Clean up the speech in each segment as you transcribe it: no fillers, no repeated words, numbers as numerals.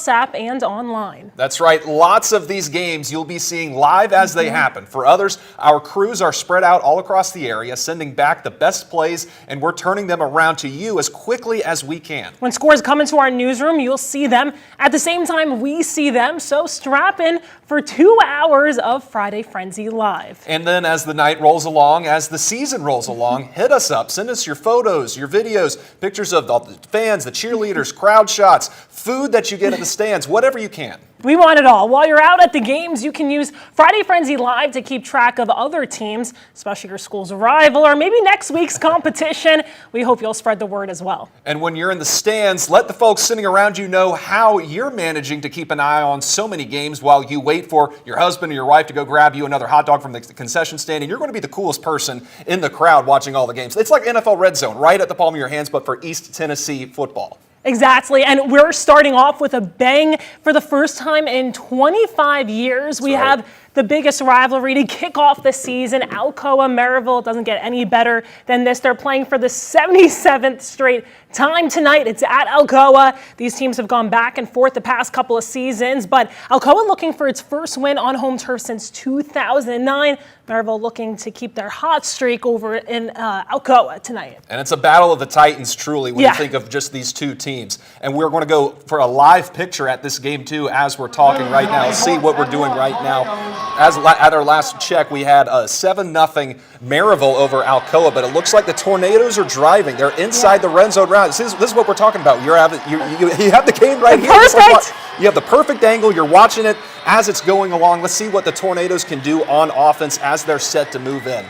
Plus app and online. That's right. Lots of these games you'll be seeing live as they happen. For others, our crews are spread out all across the area, sending back the best plays, and we're turning them around to you as quickly as we can. When scores come into our newsroom, you'll see them at the same time we see them, so strap in for 2 hours of Friday Frenzy Live. And then as the night rolls along, as the season rolls along, hit us up. Send us your photos, your videos, pictures of the fans, the cheerleaders, crowd shots, food that you get at the stands, whatever you can. We want it all. While you're out at the games, you can use Friday Frenzy Live to keep track of other teams, especially your school's rival or maybe next week's competition. We hope you'll spread the word as well. And when you're in the stands, let the folks sitting around you know how you're managing to keep an eye on so many games while you wait for your husband or your wife to go grab you another hot dog from the concession stand, and you're going to be the coolest person in the crowd watching all the games. It's like NFL Red Zone, right at the palm of your hands, but for East Tennessee football. Exactly, and we're starting off with a bang for the first time in 25 years. We have the biggest rivalry to kick off the season. Alcoa, Maryville, it doesn't get any better than this. They're playing for the 77th straight time tonight. It's at Alcoa. These teams have gone back and forth the past couple of seasons, but Alcoa looking for its first win on home turf since 2009. Maryville looking to keep their hot streak over in Alcoa tonight. And it's a battle of the Titans, truly, when you think of just these two teams. And we're going to go for a live picture at this game, too, as we're talking right now. Let's see what we're doing right now. At our last check, we had a 7-0 Maryville over Alcoa, but it looks like the Tornadoes are driving. They're inside the red zone round. This is what we're talking about. You have the game right here. Perfect. You have the perfect angle. You're watching it as it's going along. Let's see what the Tornadoes can do on offense as they're set to move in.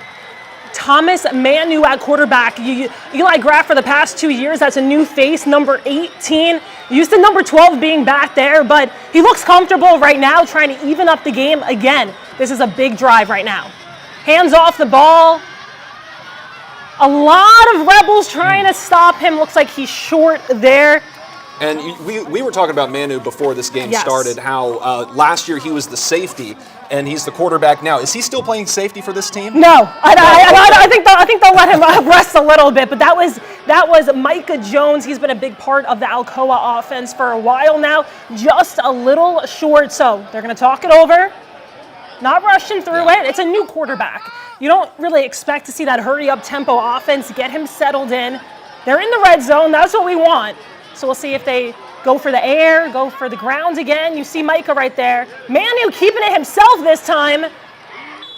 Thomas Manu at quarterback. Eli Graff for the past 2 years, that's a new face, number 18. Used to number 12 being back there, but he looks comfortable right now trying to even up the game again. This is a big drive right now. Hands off the ball. A lot of Rebels trying to stop him. Looks like he's short there. And we were talking about Manu before this game started, how last year he was the safety, and he's the quarterback now. Is he still playing safety for this team? No, I think they'll let him rest a little bit. But that was Micah Jones. He's been a big part of the Alcoa offense for a while now. Just a little short, so they're going to talk it over. Not rushing through it. It's a new quarterback. You don't really expect to see that hurry-up tempo offense. Get him settled in. They're in the red zone. That's what we want. So we'll see if they go for the air, go for the ground again. You see Micah right there. Manu keeping it himself this time.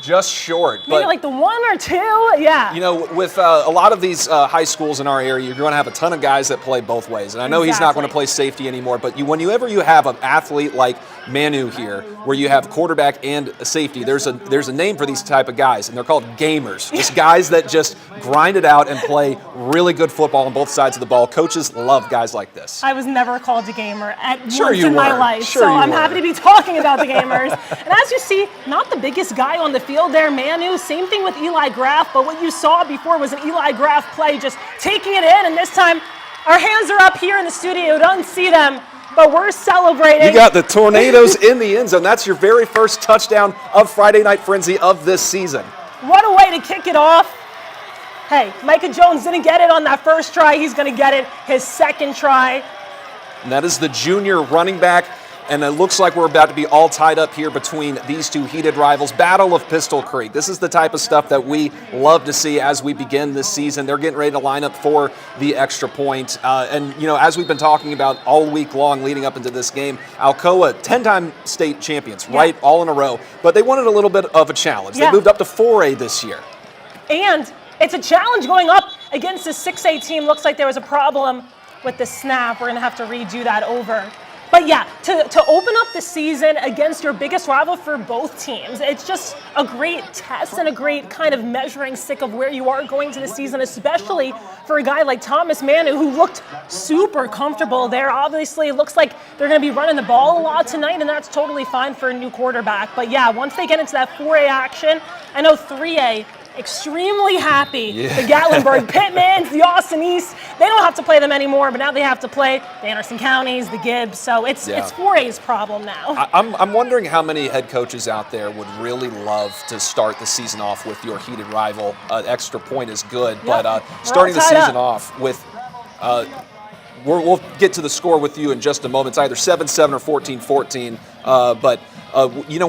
Just short. Maybe like the 1 or 2, yeah. You know, with a lot of these high schools in our area, you're going to have a ton of guys that play both ways. And I know he's not going to play safety anymore, but whenever you have an athlete like Manu here, where you have quarterback and a safety, there's a name for these type of guys, and they're called gamers. Just guys that just grind it out and play really good football on both sides of the ball. Coaches love guys like this. I was never called a gamer once in my life, so I'm happy to be talking about the gamers. And as you see, not the biggest guy on the field there, Manu. Same thing with Eli Graff, but what you saw before was an Eli Graff play, just taking it in, and this time our hands are up here in the studio. You don't see them, but we're celebrating. You got the Tornadoes in the end zone. That's your very first touchdown of Friday Night Frenzy of this season. What a way to kick it off. Hey, Micah Jones didn't get it on that first try. He's going to get it his second try. And that is the junior running back. And it looks like we're about to be all tied up here between these two heated rivals. Battle of Pistol Creek. This is the type of stuff that we love to see as we begin this season. They're getting ready to line up for the extra point. And, you know, as we've been talking about all week long leading up into this game, Alcoa, 10-time state champions, right, all in a row. But they wanted a little bit of a challenge. They moved up to 4A this year. And it's a challenge going up against the 6A team. Looks like there was a problem with the snap. We're going to have to redo that over. But yeah, to open up the season against your biggest rival for both teams, it's just a great test and a great kind of measuring stick of where you are going to the season, especially for a guy like Thomas Manu, who looked super comfortable there. Obviously, it looks like they're going to be running the ball a lot tonight, and that's totally fine for a new quarterback. But yeah, once they get into that 4A action, I know 3A, extremely happy. The Gatlinburg Pittmans, the Austin East, they don't have to play them anymore, but now they have to play the Anderson Counties, the Gibbs, so it's 4A's problem now. I'm wondering how many head coaches out there would really love to start the season off with your heated rival. Extra point is good, but starting the season off with we'll get to the score with you in just a moment. It's either 7-7 or 14-14. But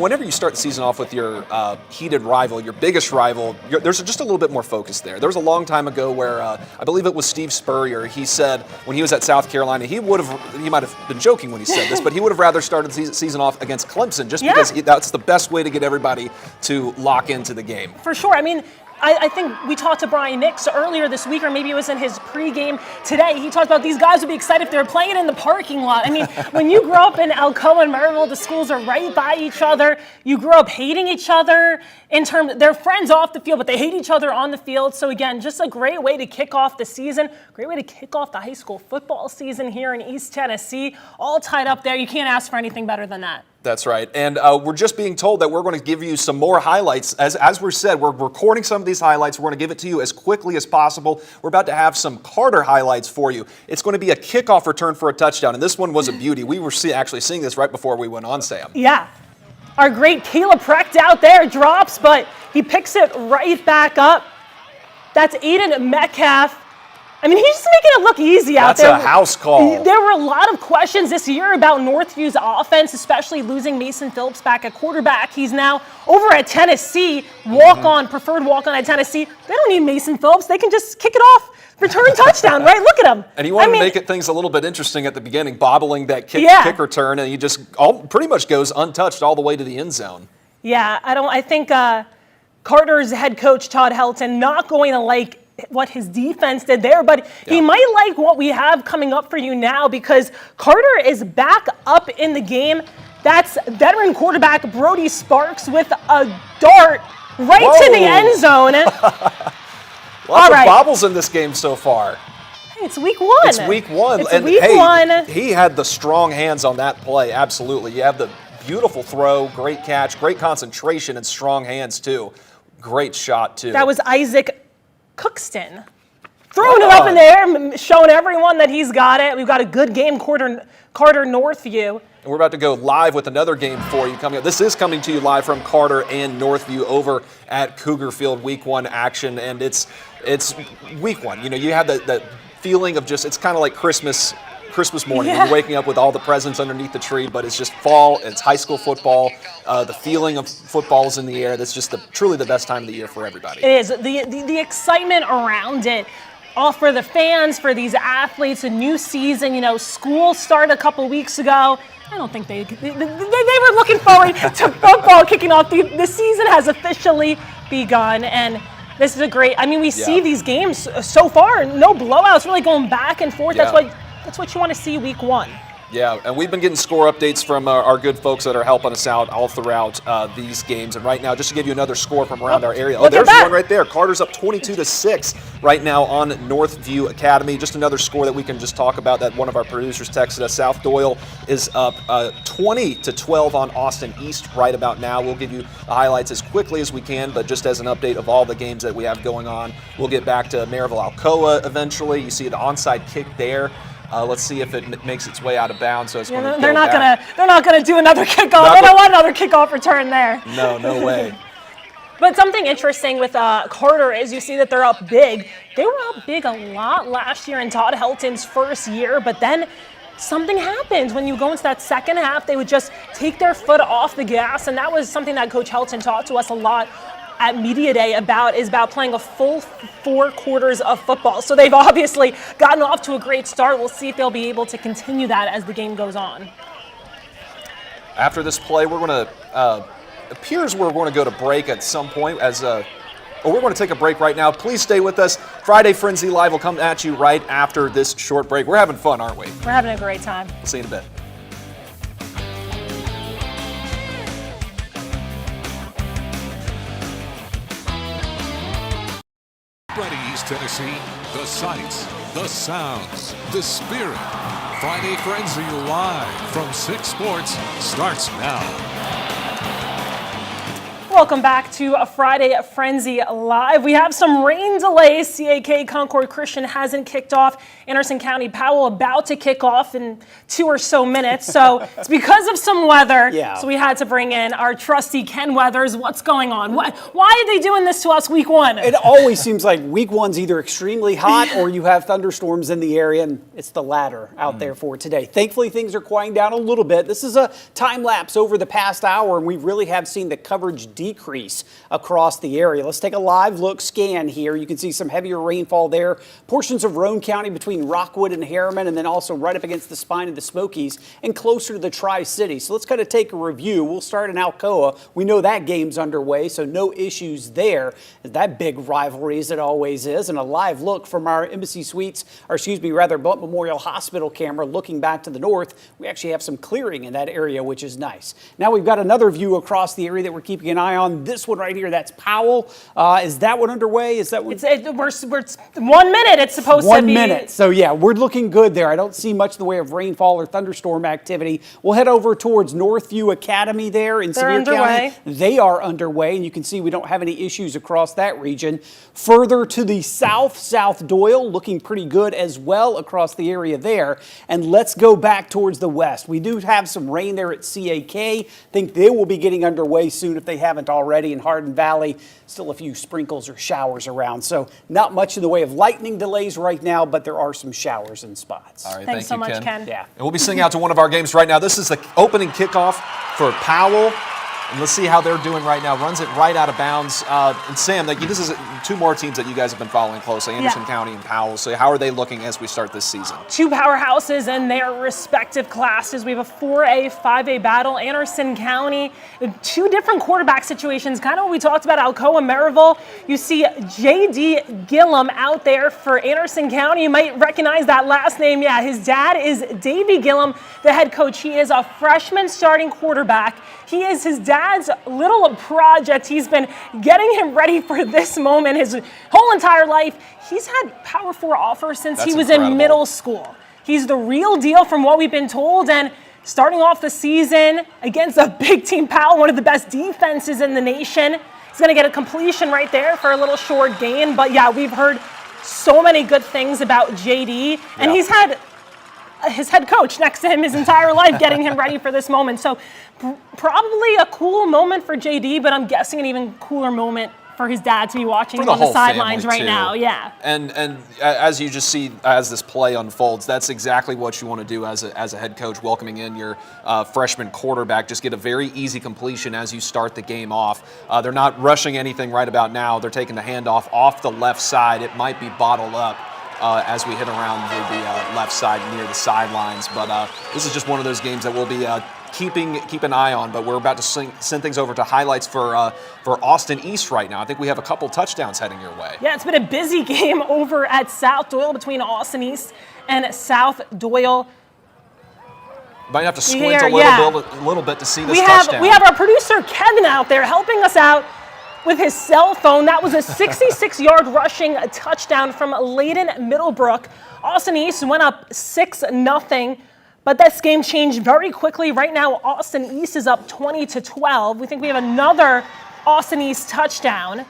whenever you start the season off with your heated rival, your biggest rival, there's just a little bit more focus there. There was a long time ago where I believe it was Steve Spurrier. He said when he was at South Carolina, he might have been joking when he said this, but he would have rather started the season off against Clemson just because that's the best way to get everybody to lock into the game. For sure. I mean, I think we talked to Brian Nix earlier this week, or maybe it was in his pregame today. He talked about these guys would be excited if they were playing in the parking lot. I mean, when you grew up in Alcoa and Maryville, the schools are right by each other. You grew up hating each other they're friends off the field, but they hate each other on the field. So again, just a great way to kick off the season, great way to kick off the high school football season here in East Tennessee. All tied up there. You can't ask for anything better than that. That's right. And we're just being told that we're going to give you some more highlights. As we said, we're recording some of these highlights. We're going to give it to you as quickly as possible. We're about to have some Carter highlights for you. It's going to be a kickoff return for a touchdown, and this one was a beauty. We were actually seeing this right before we went on, Sam. Yeah. Our great Caleb Precht out there drops, but he picks it right back up. That's Aiden Metcalf. I mean, he's just making it look easy out there. That's a house call. There were a lot of questions this year about Northview's offense, especially losing Mason Phillips back at quarterback. He's now over at Tennessee, preferred walk-on at Tennessee. They don't need Mason Phillips. They can just kick it off, return touchdown, right? Look at him. And he wanted to make things a little bit interesting at the beginning, bobbling that kick return, and he just pretty much goes untouched all the way to the end zone. Yeah, I think Carter's head coach, Todd Helton, not going to like what his defense did there, but he might like what we have coming up for you now because Carter is back up in the game. That's veteran quarterback Brody Sparks with a dart right to the end zone. Lots of bobbles in this game so far. Hey, it's week one. It's week one. It's week one. He had the strong hands on that play, absolutely. You have the beautiful throw, great catch, great concentration, and strong hands too. Great shot too. That was Isaac Cookston. Throwing it up in the air, showing everyone that he's got it. We've got a good game, Carter Northview. And we're about to go live with another game for you coming up. This is coming to you live from Carter and Northview over at Cougar Field, week one action. And it's week one. You know, you have that feeling of just, it's kind of like Christmas morning. You're waking up with all the presents underneath the tree, but it's just fall. It's high school football. The feeling of football is in the air. That's just truly the best time of the year for everybody. It is. The excitement around it, all for the fans, for these athletes, a new season. You know, school started a couple weeks ago. I don't think they were looking forward to football kicking off. The season has officially begun, and this is a great. I mean, we see these games so far, no blowouts, really going back and forth. That's what you want to see week one. Yeah, and we've been getting score updates from our good folks that are helping us out all throughout these games. And right now, just to give you another score from around our area. Oh, there's one right there. Carter's up 22-6 right now on Northview Academy. Just another score that we can just talk about that one of our producers texted us. South Doyle is up 20-12 on Austin East right about now. We'll give you the highlights as quickly as we can, but just as an update of all the games that we have going on. We'll get back to Maryville Alcoa eventually. You see the onside kick there. Let's see if it makes its way out of bounds. So it's going to they're not gonna do another kickoff. They don't want another kickoff return there. No way. But something interesting with Carter is you see that they're up big. They were up big a lot last year in Todd Helton's first year, but then something happened. When you go into that second half, they would just take their foot off the gas, and that was something that Coach Helton taught to us a lot at Media Day about playing a full 4 quarters of football. So they've obviously gotten off to a great start. We'll see if they'll be able to continue that as the game goes on. After this play, we're going to, appears we're going to go to break at some point we're going to take a break right now. Please stay with us. Friday Frenzy Live will come at you right after this short break. We're having fun, aren't we? We're having a great time. We'll see you in a bit. East Tennessee, the sights, the sounds, the spirit. Friday Frenzy Live from 6 Sports starts now. welcome back to a Friday Frenzy Live. We have some rain delays. CAK Concord Christian hasn't kicked off. Anderson County Powell about to kick off in 2 or so minutes. So it's because of some weather. Yeah. So we had to bring in our trusty Ken Weathers. What's going on? Why are they doing this to us week one? It always seems like week one's either extremely hot or you have thunderstorms in the area, and it's the latter out there for today. Thankfully, things are quieting down a little bit. This is a time lapse over the past hour, and we really have seen the coverage decrease across the area. Let's take a live look scan here. You can see some heavier rainfall there. Portions of Roane County between Rockwood and Harriman, and then also right up against the spine of the Smokies and closer to the Tri-City. So let's kind of take a review. We'll start in Alcoa. We know that game's underway, so no issues there. That big rivalry as it always is. And a live look from our Embassy Suites, or excuse me, rather Blunt Memorial Hospital camera looking back to the north. We actually have some clearing in that area, which is nice. Now we've got another view across the area that we're keeping an eye on. This one right here, that's Powell. Is that one underway? Is that one? We're 1 minute. It's supposed to be 1 minute. So yeah, we're looking good there. I don't see much in the way of rainfall or thunderstorm activity. We'll head over towards Northview Academy there in Sevier County. They are underway, and you can see we don't have any issues across that region. Further to the south, South Doyle looking pretty good as well across the area there. And let's go back towards the west. We do have some rain there at CAK. Think they will be getting underway soon if they haven't already. In Hardin Valley, still a few sprinkles or showers around. So not much in the way of lightning delays right now, but there are some showers in spots. All right, Thanks so much, Ken. Yeah. And we'll be sending out to one of our games right now. This is the opening kickoff for Powell. And let's see how they're doing right now. Runs it right out of bounds. And Sam, this is two more teams that you guys have been following closely, Anderson County and Powell. So how are they looking as we start this season? Two powerhouses in their respective classes. We have a 4A, 5A battle. Anderson County, two different quarterback situations. Kind of what we talked about, Alcoa, Maryville. You see J.D. Gillum out there for Anderson County. You might recognize that last name. Yeah, his dad is Davey Gillum, the head coach. He is a freshman starting quarterback. He is his dad's little project. He's been getting him ready for this moment his whole entire life. He's had Power 4 offers since he was in middle school. He's the real deal from what we've been told. And starting off the season against a big team, Powell, one of the best defenses in the nation. He's going to get a completion right there for a little short gain. But yeah, we've heard so many good things about JD. And he's had his head coach next to him his entire life getting him ready for this moment. So probably a cool moment for JD, but I'm guessing an even cooler moment for his dad to be watching on the sidelines right now. Yeah. And as you just see as this play unfolds, that's exactly what you want to do as a head coach, welcoming in your freshman quarterback. Just get a very easy completion as you start the game off. They're not rushing anything right about now. They're taking the handoff off the left side. It might be bottled up as we hit around the left side near the sidelines. But this is just one of those games that we'll be keep an eye on. But we're about to send things over to highlights for Austin East right now. I think we have a couple touchdowns heading your way. Yeah, it's been a busy game over at South Doyle between Austin East and South Doyle. Might have to squint a little bit to see this touchdown. We have our producer Kevin out there helping us out with his cell phone. That was a 66-yard rushing touchdown from Layden Middlebrook. Austin East went up 6-0, but this game changed very quickly. Right now, Austin East is up 20-12. We think we have another Austin East touchdown.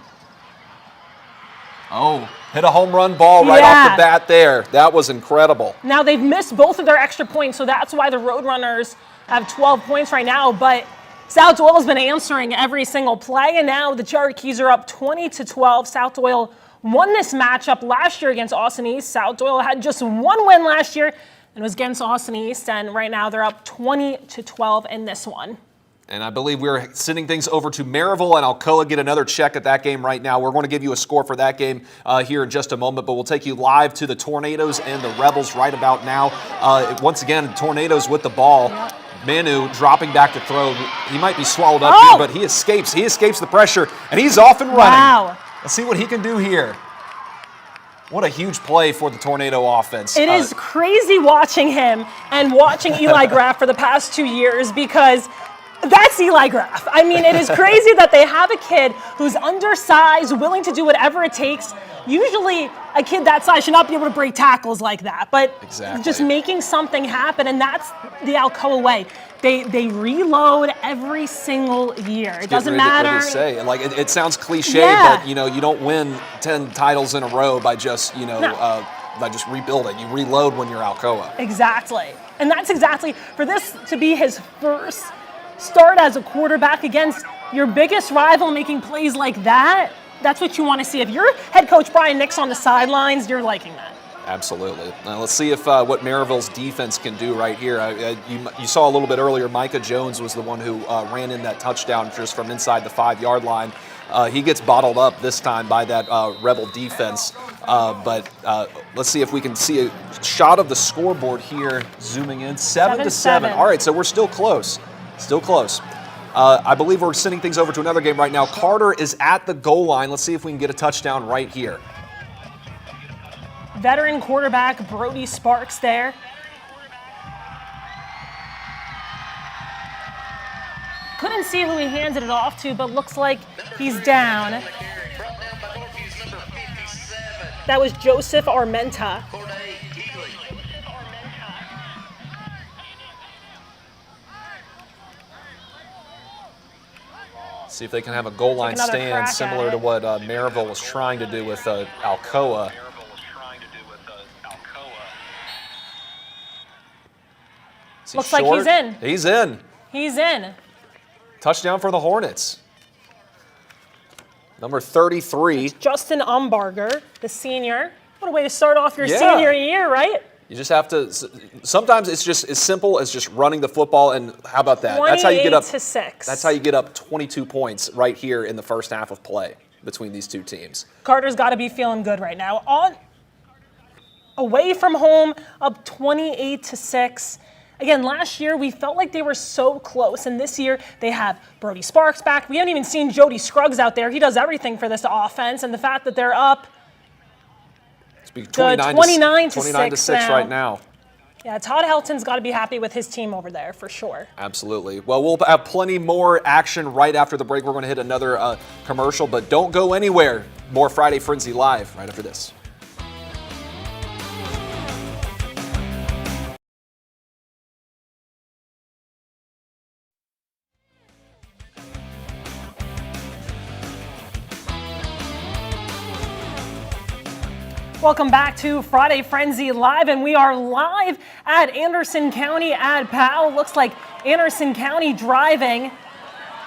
Oh, hit a home run ball right off the bat there. That was incredible. Now, they've missed both of their extra points, so that's why the Roadrunners have 12 points right now, but South Doyle has been answering every single play, and now the Cherokees are up 20-12. South Doyle won this matchup last year against Austin East. South Doyle had just one win last year, and it was against Austin East, and right now they're up 20-12 in this one. And I believe we're sending things over to Maryville and Alcoa. Get another check at that game right now. We're going to give you a score for that game here in just a moment, but we'll take you live to the Tornadoes and the Rebels right about now. Once again, Tornadoes with the ball. Manu dropping back to throw. He might be swallowed up here, but he escapes. He escapes the pressure, and he's off and running. Wow. Let's see what he can do here. What a huge play for the Tornado offense. It is crazy watching him and watching Eli Graff for the past 2 years, because That's Eli Graf. I mean, it is crazy that they have a kid who's undersized, willing to do whatever it takes. Usually, a kid that size should not be able to break tackles like that, but just making something happen, and that's the Alcoa way. They reload every single year. It doesn't matter. Like it sounds cliche, but you don't win 10 titles in a row by just by just rebuilding. You reload when you're Alcoa. Exactly, and that's exactly for this to be his first start as a quarterback against your biggest rival, making plays like that. That's what you want to see. If you're head coach Brian Nix on the sidelines, you're liking that. Absolutely. Now let's see if what Maryville's defense can do right here. You saw a little bit earlier, Micah Jones was the one who ran in that touchdown just from inside the 5-yard line. He gets bottled up this time by that Rebel defense. But let's see if we can see a shot of the scoreboard here, zooming in. 7-7. All right, so we're still close. Still close. I believe we're sending things over to another game right now. Carter is at the goal line. Let's see if we can get a touchdown right here. Veteran quarterback Brody Sparks there. Couldn't see who he handed it off to, but looks like he's down. That was Joseph Armenta. See if they can have a goal line stand similar to what Maryville was trying to do with Alcoa. Looks like he's in. He's in. He's in. Touchdown for the Hornets. Number 33. Justin Umbarger, the senior. What a way to start off your senior year, right? You just have to. Sometimes it's just as simple as just running the football, and how about that? That's how you get up to 6. That's how you get up 22 points right here in the first half of play between these two teams. Carter's got to be feeling good right now. Away from home, up 28-6. Again, last year we felt like they were so close, and this year they have Brody Sparks back. We haven't even seen Jody Scruggs out there. He does everything for this offense, and the fact that they're up 29 to 6 right now. Yeah, Todd Helton's got to be happy with his team over there for sure. Absolutely. Well, we'll have plenty more action right after the break. We're going to hit another commercial, but don't go anywhere. More Friday Frenzy Live right after this. Welcome back to Friday Frenzy Live, and we are live at Anderson County at Powell. Looks like Anderson County driving.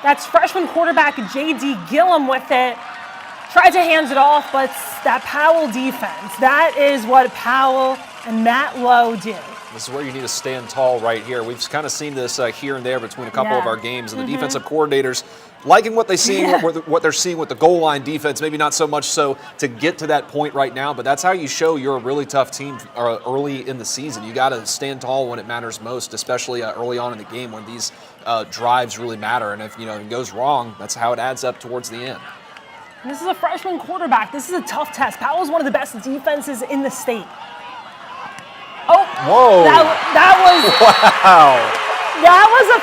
That's freshman quarterback J.D. Gillum with it. Tried to hand it off, but that Powell defense, that is what Powell and Matt Lowe do. This is where you need to stand tall right here. We've kind of seen this here and there between a couple of our games, and the defensive coordinators liking what they see, what they're seeing with the goal line defense. Maybe not so much so to get to that point right now, but that's how you show you're a really tough team early in the season. You got to stand tall when it matters most, especially early on in the game when these drives really matter. And if it goes wrong, that's how it adds up towards the end. And this is a freshman quarterback. This is a tough test. Powell's one of the best defenses in the state. Oh, whoa! That was wow. That was a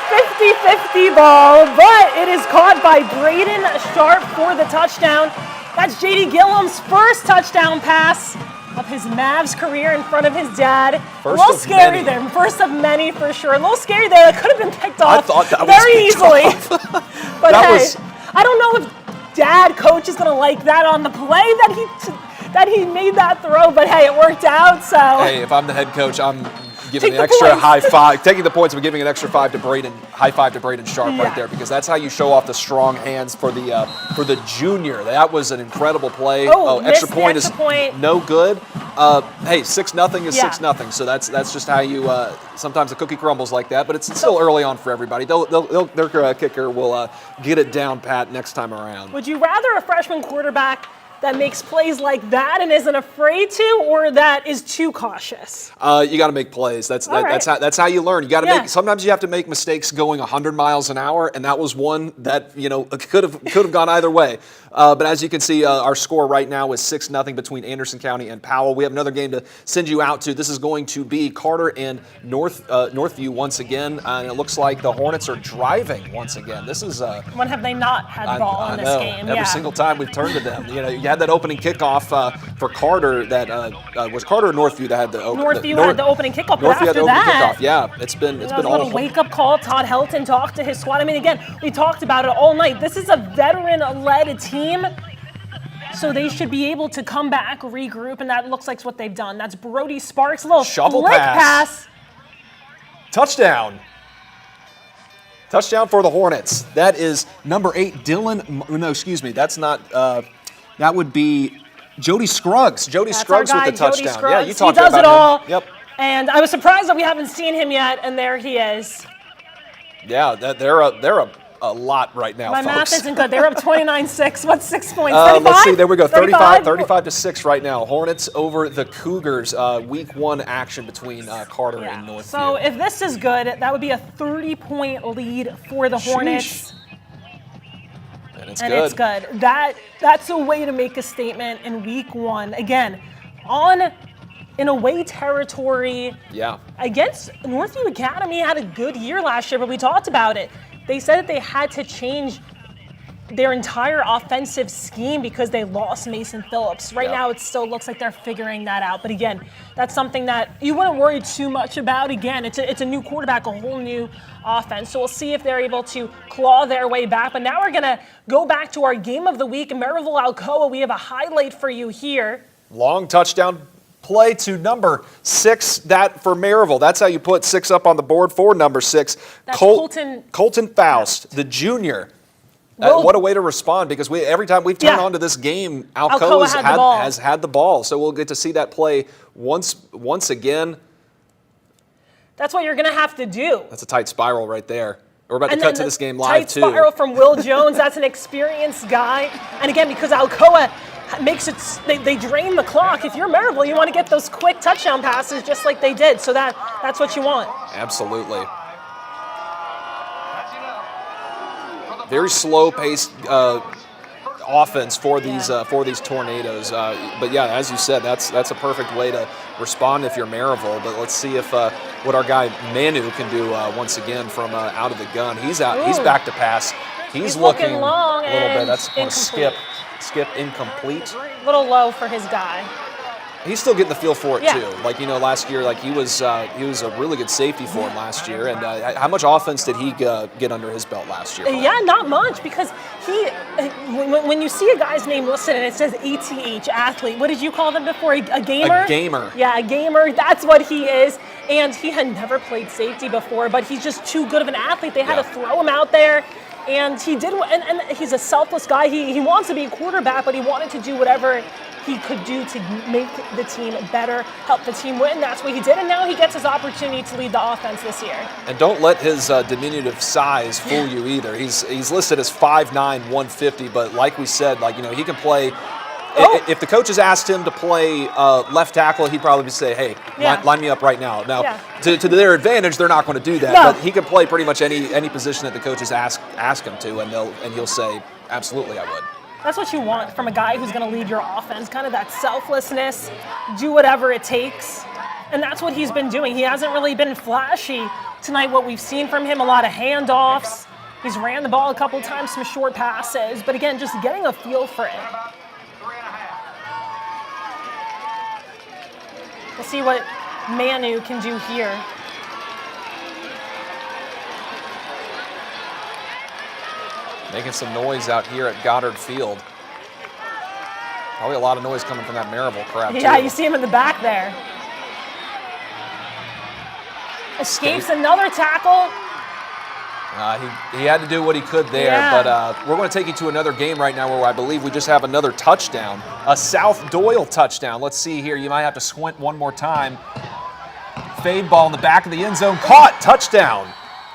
50-50 ball, but it is caught by Braden Sharp for the touchdown. That's J.D. Gillum's first touchdown pass of his Mavs career in front of his dad. A little scary there. First of many for sure. A little scary there. That could have been picked off very easily. But I don't know if dad, coach is going to like that on the play that he made that throw, but hey, it worked out. So hey, if I'm the head coach, I'm giving an extra high five, taking the points, but giving an extra high five to Braden Sharp right there, because that's how you show off the strong hands for the junior. That was an incredible play. Extra point is no good. Hey, 6-0 is 6-0, so that's just how you. Sometimes the cookie crumbles like that, but it's still early on for everybody. Their kicker will get it down pat next time around. Would you rather a freshman quarterback that makes plays like that and isn't afraid to, or that is too cautious? You got to make plays. That's how you learn. You got to Yeah. make. Sometimes you have to make mistakes going 100 miles an hour, and that was one that could have gone either way. But as you can see, our score right now is 6-0 between Anderson County and Powell. We have another game to send you out to. This is going to be Carter and Northview once again, and it looks like the Hornets are driving once again. This is When have they not had the ball in this game? Every single time we've turned to them. You had that opening kickoff for Carter. That was Carter or Northview that had the Northview had the opening kickoff, but Northview had after the opening that, kickoff. Yeah, it's been a all little wake-up call. Todd Helton talked to his squad. I mean, again, we talked about it all night. This is a veteran-led team, so they should be able to come back, regroup, and that looks like what they've done. That's Brody Sparks, a little shovel flick pass. Touchdown. Touchdown for the Hornets. That is number 8, Dylan. No, excuse me. That's not. That would be Jody Scruggs. Jody That's Scruggs our guy, with the touchdown. Jody Scruggs. Yeah, you talked he does about it all. him. Yep. And I was surprised that we haven't seen him yet, and there he is. Yeah, they're a lot right now, My folks. math isn't good. They're up 29-6. What's 6 points? 35? Let's see. There we go. 35-6 right now. Hornets over the Cougars. Week 1 action between Carter and Northview. So if this is good, that would be a 30-point lead for the Hornets. And It's good. That's a way to make a statement in week 1. Again, in away territory. Yeah. Against Northview Academy had a good year last year, but we talked about it. They said that they had to change their entire offensive scheme because they lost Mason Phillips. Right now, it still looks like they're figuring that out. But again, that's something that you wouldn't worry too much about. Again, it's a new quarterback, a whole new offense. So we'll see if they're able to claw their way back. But now we're going to go back to our game of the week, Maryville Alcoa. We have a highlight for you here. Long touchdown play to number 6, that for Maryville. That's how you put 6 up on the board for number 6. That's Colton Faust, the junior. What a way to respond, because every time we've turned on to this game, Alcoa has had the ball. So we'll get to see that play once again. That's what you're going to have to do. That's a tight spiral right there. We're about to cut to this game live, too. Tight spiral from Will Jones. That's an experienced guy. And again, because Alcoa makes it, they drain the clock. If you're Maryville, you want to get those quick touchdown passes just like they did. So that's what you want. Absolutely. Very slow-paced offense for these Tornadoes. But yeah, as you said, that's a perfect way to respond if you're Maryville. But let's see if what our guy Manu can do once again from out of the gun. He's out. He's back to pass. He's looking long a little bit. That's going to incomplete. skip incomplete. A little low for his guy. He's still getting the feel for it Yeah. too. Like he was a really good safety for him last year. And how much offense did he get under his belt last year? Yeah, not much, because when you see a guy's name listed and it says ATH, athlete, what did you call them before? A gamer? A gamer. Yeah, a gamer. That's what he is. And he had never played safety before, but he's just too good of an athlete. They had to throw him out there. And he did, and he's a selfless guy. He wants to be a quarterback, but he wanted to do whatever he could do to make the team better, help the team win. That's what he did, and now he gets his opportunity to lead the offense this year. And don't let his diminutive size fool you either. He's listed as 5'9", 150, but like we said, he can play. If the coaches asked him to play left tackle, he'd probably say, "Hey, line me up right now." Now, to their advantage, they're not going to do that. No. But he can play pretty much any position that the coaches ask him to, and he'll say, "Absolutely, I would." That's what you want from a guy who's going to lead your offense, kind of that selflessness, do whatever it takes. And that's what he's been doing. He hasn't really been flashy tonight, what we've seen from him, a lot of handoffs. He's ran the ball a couple times, some short passes. But again, just getting a feel for it. We'll see what Manu can do here. Making some noise out here at Goddard Field. Probably a lot of noise coming from that Maryville crowd, too. Yeah, you see him in the back there. Escapes another tackle. He had to do what he could there, but we're going to take you to another game right now where I believe we just have another touchdown, a South Doyle touchdown. Let's see here. You might have to squint one more time. Fade ball in the back of the end zone. Caught. Touchdown.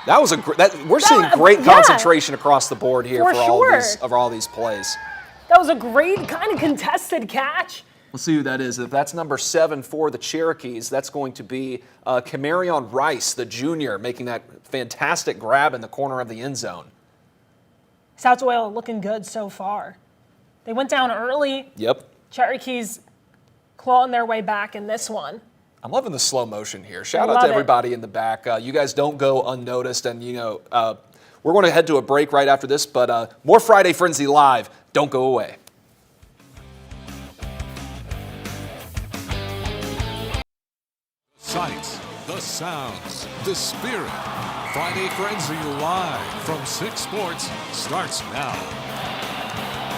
That was we're seeing great concentration across the board here for all these plays. That was a great kind of contested catch. Let's see who that is. If that's number 7 for the Cherokees, that's going to be Camarion Rice, the junior, making that fantastic grab in the corner of the end zone. South Doyle looking good so far. They went down early. Yep. Cherokees clawing their way back in this one. I'm loving the slow motion here. Shout out to everybody in the back. You guys don't go unnoticed, and we're going to head to a break right after this, but more Friday Frenzy Live. Don't go away. Sights, the sounds, the spirit. Friday Frenzy Live from 6 Sports starts now.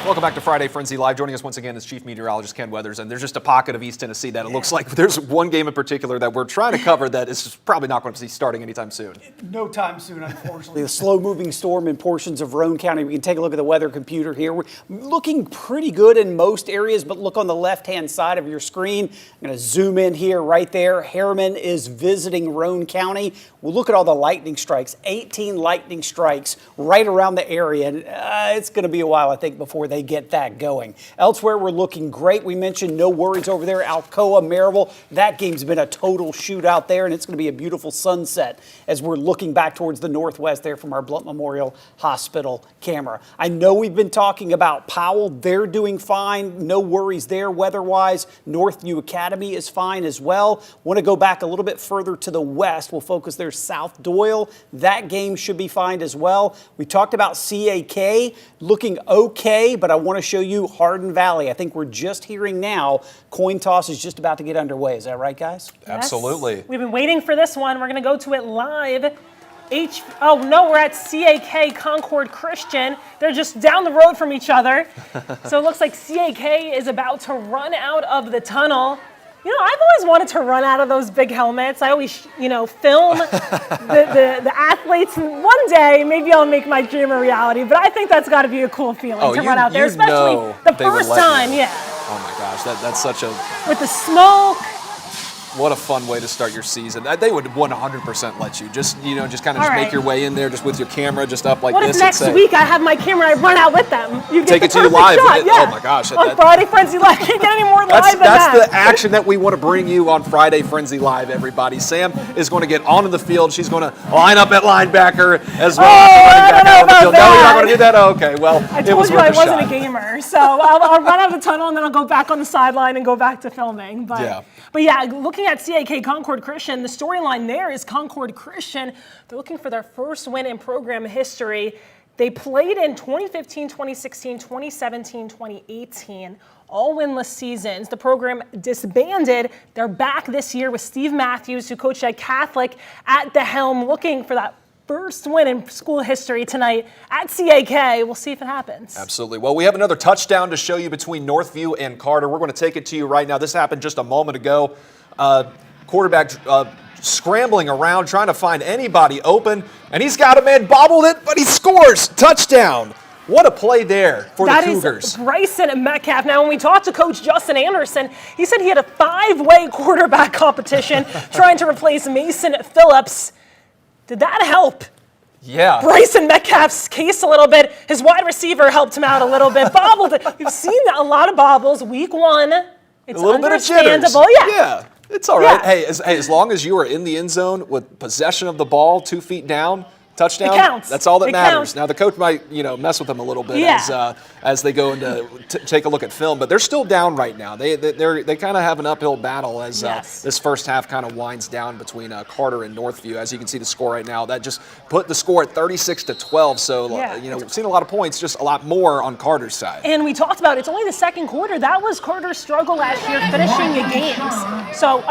Welcome back to Friday Frenzy Live. Joining us once again is Chief Meteorologist Ken Weathers, and there's just a pocket of East Tennessee that it looks like there's one game in particular that we're trying to cover that is probably not going to be starting anytime soon. No time soon, unfortunately. The slow-moving storm in portions of Roane County. We can take a look at the weather computer here. We're looking pretty good in most areas, but look on the left-hand side of your screen. I'm going to zoom in here right there. Harriman is visiting Roane County. We'll look at all the lightning strikes, 18 lightning strikes right around the area. And it's going to be a while, I think, before they get that going. Elsewhere, we're looking great. We mentioned no worries over there. Alcoa, Maryville, that game's been a total shootout there, and it's going to be a beautiful sunset as we're looking back towards the northwest there from our Blount Memorial Hospital camera. I know we've been talking about Powell. They're doing fine. No worries there weather-wise. Northview Academy is fine as well. Want to go back a little bit further to the west. We'll focus there. South Doyle. That game should be fine as well. We talked about CAK looking okay, but I want to show you Hardin Valley. I think we're just hearing now coin toss is just about to get underway. Is that right, guys? Yes. Absolutely. We've been waiting for this one. We're going to go to it live. We're at CAK Concord Christian. They're just down the road from each other. So it looks like CAK is about to run out of the tunnel. I've always wanted to run out of those big helmets. I always, film the athletes. One day, maybe I'll make my dream a reality. But I think that's got to be a cool feeling to run out there, especially the first time. Yeah. Oh my gosh, that's such a with the smoke. What a fun way to start your season. They would 100% let you just kind of make your way in there just with your camera just up like what this. What if next week I have my camera and I run out with them? You get take the it to you live. Yeah. Oh my gosh. On Friday Frenzy Live. Can't get any more live than that. That's the action that we want to bring you on Friday Frenzy Live, everybody. Sam is going to get onto the field. She's going to line up at linebacker as well. I don't know about that. No, you're not going to do that? Okay, well, I told you I wasn't a gamer. So I'll run out of the tunnel and then I'll go back on the sideline and go back to filming. But yeah, looking at CAK Concord Christian, the storyline there is Concord Christian. They're looking for their first win in program history. They played in 2015, 2016, 2017, 2018, all winless seasons. The program disbanded. They're back this year with Steve Matthews, who coached at Catholic, at the helm, looking for that first win in school history tonight at CAK. We'll see if it happens. Absolutely. Well, we have another touchdown to show you between Northview and Carter. We're going to take it to you right now. This happened just a moment ago. Quarterback scrambling around, trying to find anybody open, and he's got a man, bobbled it, but he scores. Touchdown. What a play there for the Cougars. That is Bryson Metcalf. Now, when we talked to Coach Justin Anderson, he said he had a 5-way quarterback competition trying to replace Mason Phillips. Did that help? Yeah. Bryson Metcalf's case a little bit. His wide receiver helped him out a little bit. Bobbled it. We've seen a lot of bobbles. Week 1, it's a little bit of jitters. understandable. Yeah. It's all right. Yeah. Hey, as long as you are in the end zone with possession of the ball, 2 feet down, touchdown. It counts. That's all that matters. Counts. Now the coach might, mess with them a little bit Yeah. as they go into take a look at film, but they're still down right now. They kind of have an uphill battle as this first half kind of winds down between Carter and Northview. As you can see the score right now, that just put the score at 36-12. So we've seen a lot of points, just a lot more on Carter's side. And we talked about it's only the second quarter. That was Carter's struggle last year finishing the games. So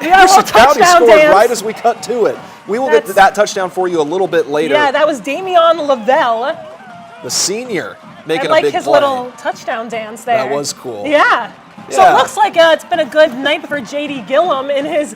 Pierce County scored dance. right as we cut to it. We will get to that touchdown for you a little bit later. Yeah, that was Damian Lavelle. The senior making a big play. I like his play. Little touchdown dance there. That was cool. Yeah. So it looks like it's been a good night for J.D. Gillum in his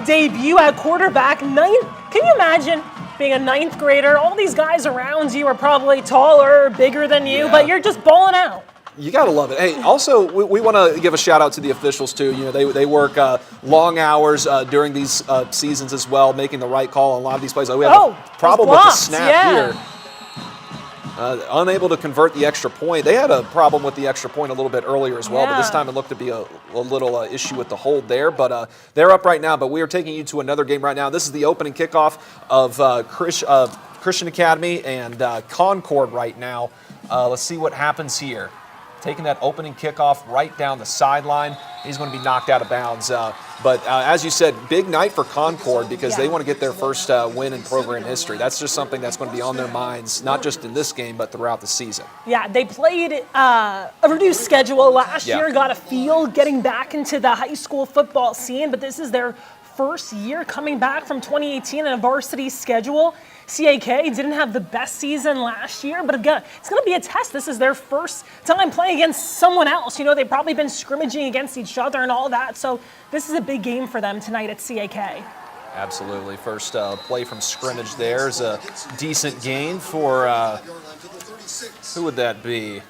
debut at quarterback. Can you imagine being a 9th grader? All these guys around you are probably taller, bigger than you, but you're just balling out. You got to love it. Hey, also, we want to give a shout out to the officials, too. They work long hours during these seasons as well, making the right call on a lot of these plays. We have a problem with the snap here. unable to convert the extra point. They had a problem with the extra point a little bit earlier as well, but this time it looked to be a little issue with the hold there. But they're up right now, but we are taking you to another game right now. This is the opening kickoff of Christian Academy and Concord right now. Let's see what happens here. Taking that opening kickoff right down the sideline. He's going to be knocked out of bounds. But as you said, big night for Concord because they want to get their first win in program history. That's just something that's going to be on their minds, not just in this game, but throughout the season. Yeah, they played a reduced schedule last year, got a feel getting back into the high school football scene, but this is their first year coming back from 2018 in a varsity schedule. CAK didn't have the best season last year, but again, it's going to be a test. This is their first time playing against someone else. You know, they've probably been scrimmaging against each other and all that, so this is a big game for them tonight at CAK. Absolutely. First play from scrimmage there is a decent gain for, who would that be?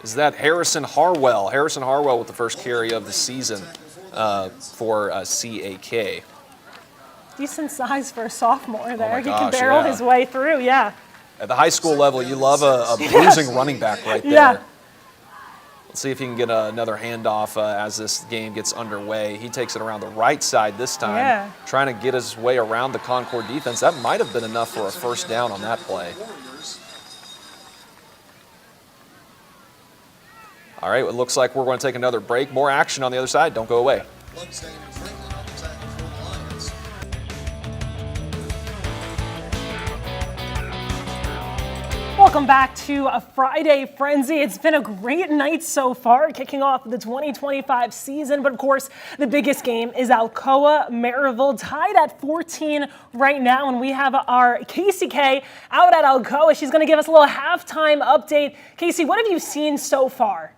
Is that Harrison Harwell? Harrison Harwell with the first carry of the season for CAK. Decent size for a sophomore there. He can barrel his way through, At the high school level, you love a bruising running back right there. Let's see if he can get another handoff as this game gets underway. He takes it around the right side this time, trying to get his way around the Concord defense. That might have been enough for a first down on that play. All right, it looks like we're going to take another break. More action on the other side. Don't go away. Welcome back to a Friday Frenzy. It's been a great night so far, kicking off the 2025 season. But of course, the biggest game is Alcoa Maryville, tied at 14 right now. And we have our Casey K out at Alcoa. She's going to give us a little halftime update. Casey, what have you seen so far?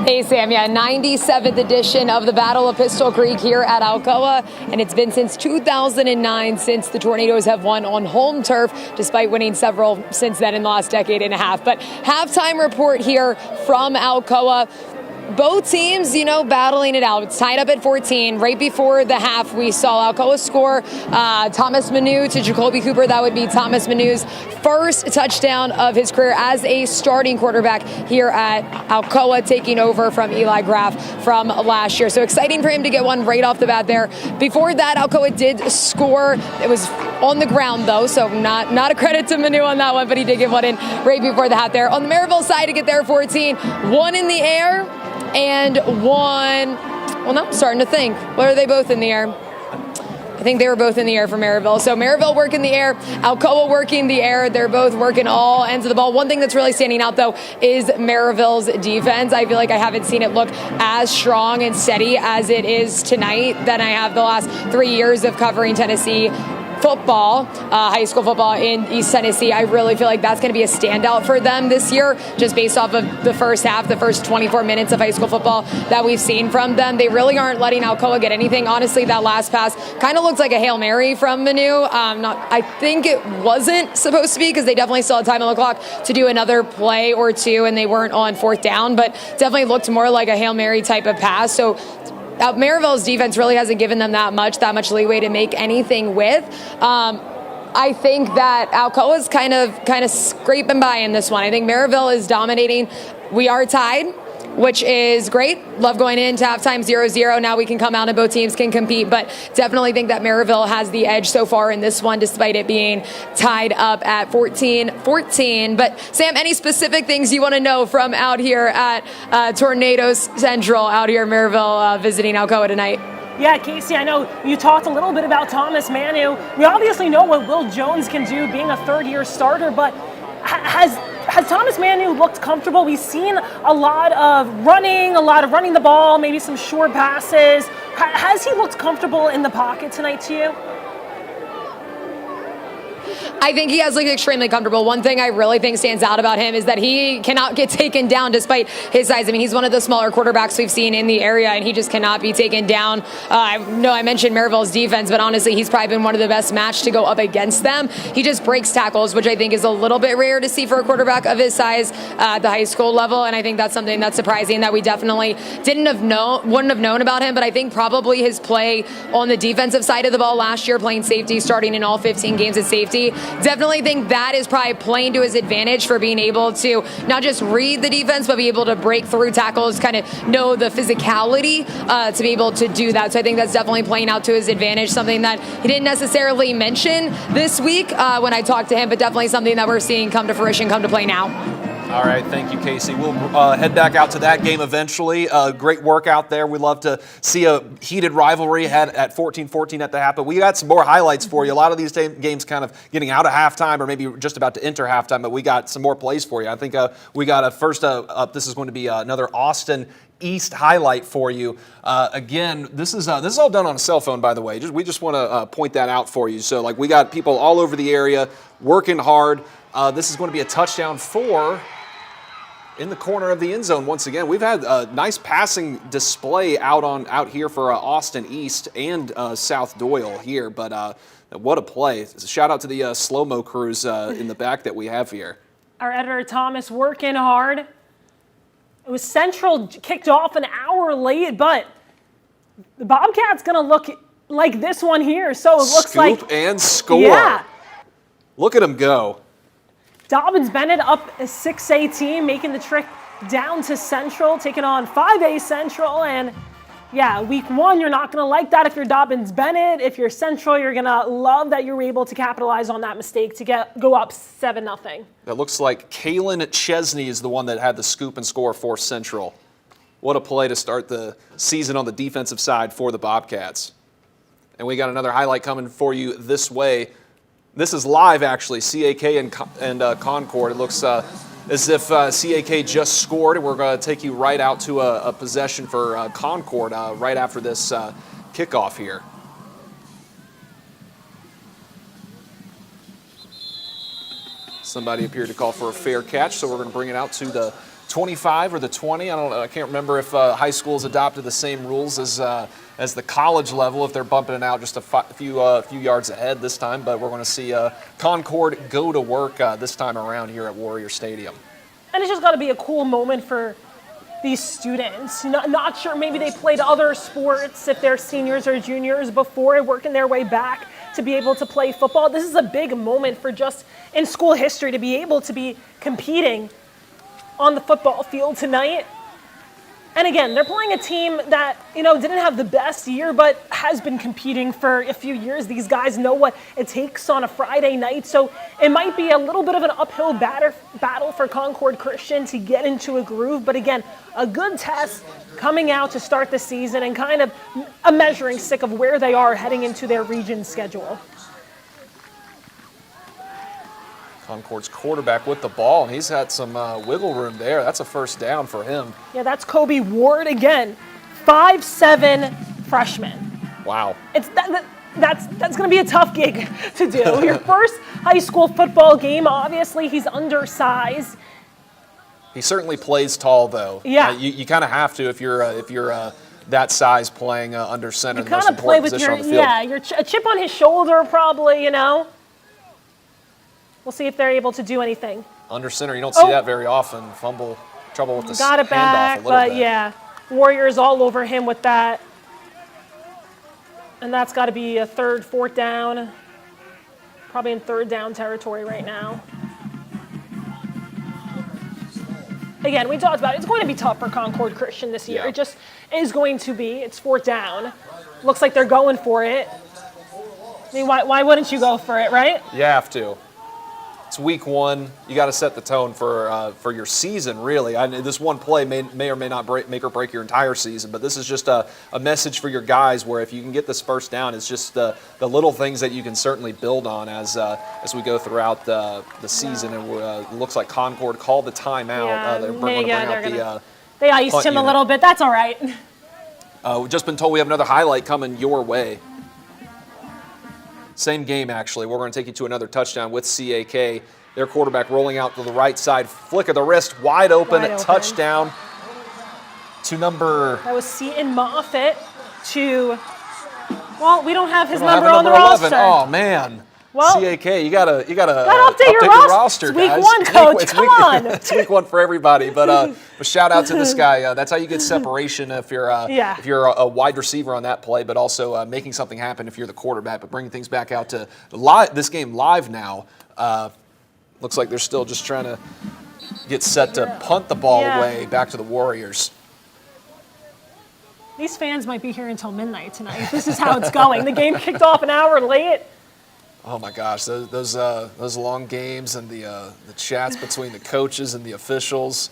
Hey, Sam. 97th edition of the Battle of Pistol Creek here at Alcoa, and it's been since 2009 since the Tornadoes have won on home turf, despite winning several since then in the last decade and a half. But halftime report here from Alcoa. Both teams, battling it out. It's tied up at 14. Right before the half, we saw Alcoa score Thomas Manu to Jacoby Cooper. That would be Thomas Manu's first touchdown of his career as a starting quarterback here at Alcoa, taking over from Eli Graff from last year. So exciting for him to get one right off the bat there. Before that, Alcoa did score. It was on the ground, though, so not a credit to Manu on that one, but he did get one in right before the half there. On the Maryville side to get there 14, one in the air. And one, well, now I'm starting to think. What are they both in the air? I think they were both in the air for Maryville. So Maryville working the air, Alcoa working the air. They're both working all ends of the ball. One thing that's really standing out, though, is Maryville's defense. I feel like I haven't seen it look as strong and steady as it is tonight than I have the last 3 years of covering Tennessee football, high school football in East Tennessee. I really feel like that's going to be a standout for them this year, just based off of the first half, the first 24 minutes of high school football that we've seen from them. They really aren't letting Alcoa get anything. Honestly, that last pass kind of looked like a Hail Mary from Manu. I think it wasn't supposed to be, because they definitely still had time on the clock to do another play or two, and they weren't on fourth down, but definitely looked more like a Hail Mary type of pass. So Maryville's defense really hasn't given them that much leeway to make anything with. I think that Alcoa is kind of scraping by in this one. I think Maryville is dominating. We are tied, which is great. Love going into halftime 0-0. Now we can come out and both teams can compete, but definitely think that Maryville has the edge so far in this one, despite it being tied up at 14-14. But Sam, any specific things you want to know from out here at Tornadoes Central, out here in Maryville, visiting Alcoa tonight? Yeah, Casey, I know you talked a little bit about Thomas Manu. We obviously know what Will Jones can do being a third-year starter, but has Thomas Manu looked comfortable? We've seen a lot of running the ball, maybe some short passes. Has he looked comfortable in the pocket tonight to you? I think he has looked extremely comfortable. One thing I really think stands out about him is that he cannot get taken down despite his size. I mean, he's one of the smaller quarterbacks we've seen in the area, and he just cannot be taken down. I know I mentioned Maryville's defense, but honestly, he's probably been one of the best matched to go up against them. He just breaks tackles, which I think is a little bit rare to see for a quarterback of his size at the high school level, and I think that's something that's surprising that we definitely wouldn't have known about him. But I think probably his play on the defensive side of the ball last year, playing safety, starting in all 15 games at safety, definitely think that is probably playing to his advantage for being able to not just read the defense, but be able to break through tackles, kind of know the physicality to be able to do that. So I think that's definitely playing out to his advantage, something that he didn't necessarily mention this week when I talked to him, but definitely something that we're seeing come to fruition, come to play now. All right, thank you, Casey. We'll head back out to that game eventually. Great work out there. We love to see a heated rivalry at 14-14 at the half, but we got some more highlights for you. A lot of these games kind of getting out of halftime or maybe just about to enter halftime, but we got some more plays for you. I think we got a first up. This is going to be another Austin East highlight for you. Again, this is all done on a cell phone, by the way. We just want to point that out for you. So, like, we got people all over the area working hard. This is going to be a touchdown in the corner of the end zone once again. We've had a nice passing display out here for Austin East and South Doyle here, but what a play. Shout out to the slow-mo crews in the back that we have here. Our editor Thomas working hard. It was Central kicked off an hour late, but the Bobcats going to look like this one here. So it looks like Scoop and score. Yeah. Look at them go. Dobbins-Bennett up a 6A team, making the trip down to Central, taking on 5A Central. And yeah, week one, you're not going to like that if you're Dobbins-Bennett. If you're Central, you're going to love that you were able to capitalize on that mistake to go up 7-0. That looks like Kalen Chesney is the one that had the scoop and score for Central. What a play to start the season on the defensive side for the Bobcats. And we got another highlight coming for you this way. This is live, actually, CAK and Concord. It looks as if CAK just scored, and we're going to take you right out to a possession for Concord right after this kickoff here. Somebody appeared to call for a fair catch, so we're going to bring it out to the 25 or the 20. I can't remember if high schools adopted the same rules as the college level, if they're bumping it out just a few yards ahead this time. But we're going to see Concord go to work this time around here at Warrior Stadium. And it's just got to be a cool moment for these students. Not sure, maybe they played other sports if they're seniors or juniors before working their way back to be able to play football. This is a big moment for just in school history to be able to be competing on the football field tonight. And again, they're playing a team that, didn't have the best year, but has been competing for a few years. These guys know what it takes on a Friday night. So it might be a little bit of an uphill battle for Concord Christian to get into a groove. But again, a good test coming out to start the season and kind of a measuring stick of where they are heading into their region schedule. Concord's quarterback with the ball, and he's had some wiggle room there. That's a first down for him. Yeah, that's Kobe Ward again, 5'7" freshman. Wow. That's going to be a tough gig to do. Your first high school football game, obviously he's undersized. He certainly plays tall, though. Yeah. You kind of have to if you're that size playing under center. You kind of play with your chip on his shoulder, probably. We'll see if they're able to do anything. Under center, you don't see that very often. Fumble, trouble with the got it back, handoff a little bit. Yeah, Warriors all over him with that. And that's got to be a fourth down. Probably in third down territory right now. Again, we talked about it. It's going to be tough for Concord Christian this year. Yeah. It just is going to be. It's fourth down. Looks like they're going for it. I mean, why wouldn't you go for it, right? You have to. It's week one. You got to set the tone for your season, really. This one play may or may not make or break your entire season, but this is just a message for your guys where if you can get this first down, it's just the little things that you can certainly build on as we go throughout the season. And it looks like Concord called the timeout. Yeah, They're going to bring out they iced him a little bit. That's all right. We've just been told we have another highlight coming your way. Same game, actually. We're going to take you to another touchdown with CAK. Their quarterback rolling out to the right side. Flick of the wrist, wide open. Touchdown to number... That was Seton Moffitt to... Well, we don't have his number on the roster. Oh, man. Well, CAK, you gotta update your roster. It's week guys. 1, coach. Come on. It's week 1 for everybody. But shout out to this guy. That's how you get separation if you're a wide receiver on that play, but also making something happen if you're the quarterback. But bringing things back out to this game live now. Looks like they're still just trying to get set to punt the ball away back to the Warriors. These fans might be here until midnight tonight. This is how it's going. The game kicked off an hour late. Oh my gosh, those long games and the chats between the coaches and the officials.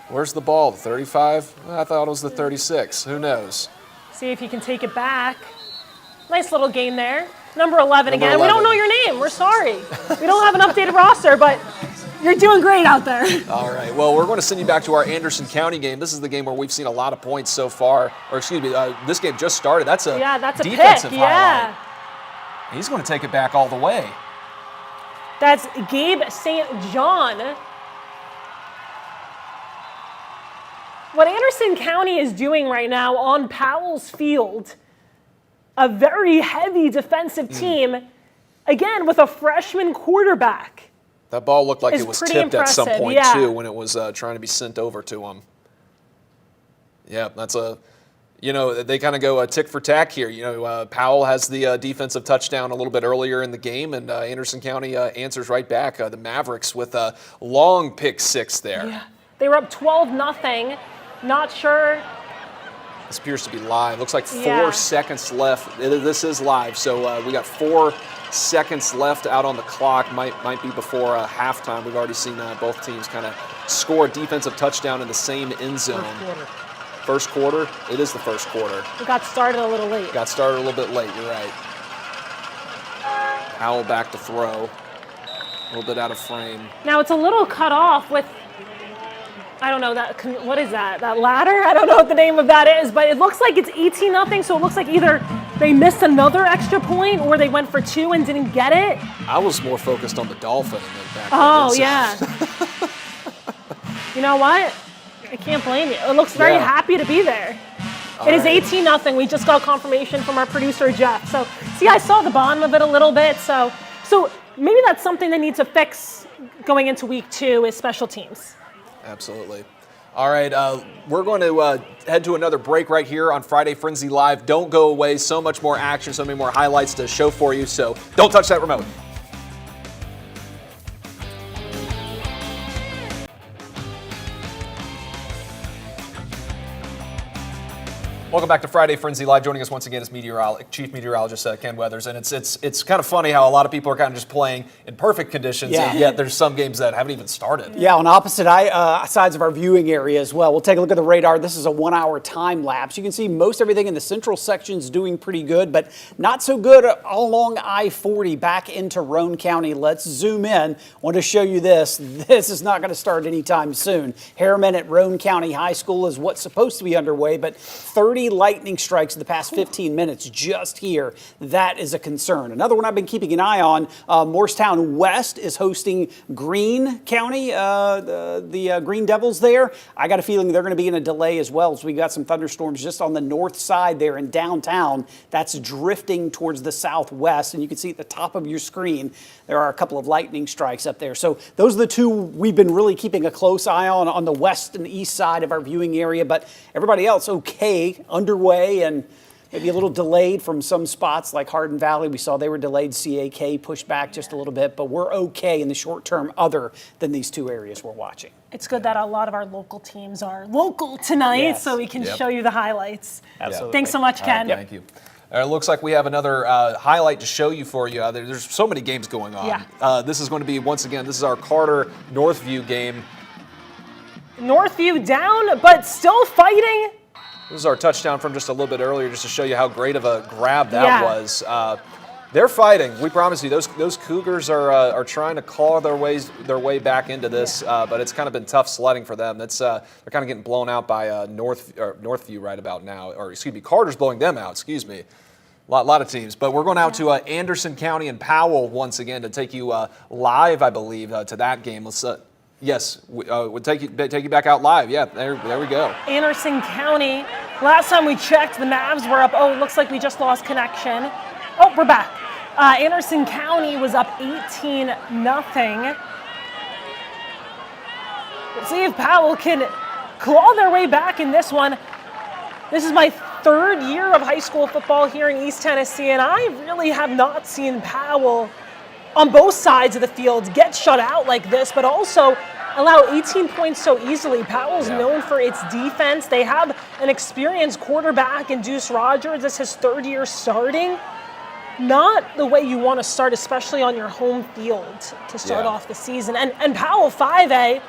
Where's the ball? The 35? I thought it was the 36. Who knows? See if you can take it back. Nice little game there. Number 11 again. 11. We don't know your name. We're sorry. We don't have an updated roster, but you're doing great out there. All right. Well, we're going to send you back to our Anderson County game. This is the game where we've seen a lot of points so far. Or excuse me, this game just started. That's a defensive pick. highlight. He's going to take it back all the way. That's Gabe St. John. What Anderson County is doing right now on Powell's Field, a very heavy defensive team, again, with a freshman quarterback. That ball looked like it was tipped at some point, too, when it was trying to be sent over to him. Yeah, that's they kind of go tick for tack here. Powell has the defensive touchdown a little bit earlier in the game, and Anderson County answers right back. The Mavericks with a long pick 6 there. Yeah. They were up 12-0. Not sure. This appears to be live. Looks like 4 seconds left. This is live, so we got 4 seconds left out on the clock. Might be before halftime. We've already seen both teams kind of score a defensive touchdown in the same end zone. First quarter? It is the first quarter. We got started a little late. Got started a little bit late, you're right. Powell back to throw. A little bit out of frame. Now it's a little cut off with, I don't know, what is that? That ladder? I don't know what the name of that is, but it looks like it's 18-0, so it looks like either they missed another extra point or they went for 2 and didn't get it. I was more focused on the Dolphin and then back. Oh, yeah. You know what? I can't blame you. It looks very happy to be there. It is 18-0. We just got confirmation from our producer, Jeff. So, see, I saw the bottom of it a little bit. So maybe that's something they need to fix going into week 2 is special teams. Absolutely. All right, we're going to head to another break right here on Friday Frenzy Live. Don't go away. So much more action, so many more highlights to show for you. So don't touch that remote. Welcome back to Friday Frenzy Live. Joining us once again is Chief Meteorologist Ken Weathers, and it's kind of funny how a lot of people are kind of just playing in perfect conditions, and yet there's some games that haven't even started. Yeah, on opposite sides of our viewing area as well. We'll take a look at the radar. This is a 1-hour time lapse. You can see most everything in the central section's doing pretty good, but not so good all along I-40 back into Roane County. Let's zoom in. I want to show you this. This is not going to start anytime soon. Harriman at Roane County High School is what's supposed to be underway, but 30 lightning strikes in the past 15 minutes just here. That is a concern. Another one I've been keeping an eye on, Morristown West is hosting Greene County, the Green Devils there. I got a feeling they're going to be in a delay as well. So we got some thunderstorms just on the north side there in downtown. That's drifting towards the southwest, and you can see at the top of your screen there are a couple of lightning strikes up there. So those are the two we've been really keeping a close eye on the west and east side of our viewing area, but everybody else okay, underway, and maybe a little delayed from some spots like Hardin Valley. We saw they were delayed. CAK pushed back just a little bit, but we're okay in the short term other than these two areas we're watching. It's good that a lot of our local teams are local tonight, so we can show you the highlights. Absolutely. Thanks so much, Ken. Thank you. It looks like we have another highlight to show you for you. There's so many games going on. Yeah. This is going to be, once again, this is our Carter-Northview game. Northview down, but still fighting. This is our touchdown from just a little bit earlier, just to show you how great of a grab that was. They're fighting. We promise you, those Cougars are trying to claw their way back into this, but it's kind of been tough sledding for them. They're kind of getting blown out by Northview right about now, or excuse me, Carter's blowing them out. Excuse me. A lot of teams, but we're going out to Anderson County and Powell once again to take you live, I believe, to that game. Let's. Yes, we'll take you back out live. Yeah, there we go. Anderson County. Last time we checked, the Mavs were up. Oh, it looks like we just lost connection. Oh, we're back. Anderson County was up 18-0. We'll see if Powell can claw their way back in this one. This is my third year of high school football here in East Tennessee, and I really have not seen Powell on both sides of the field get shut out like this, but also allow 18 points so easily. Powell's known for its defense. They have an experienced quarterback in Deuce Rogers. This is his third year starting. Not the way you want to start, especially on your home field to start off the season. And Powell 5A,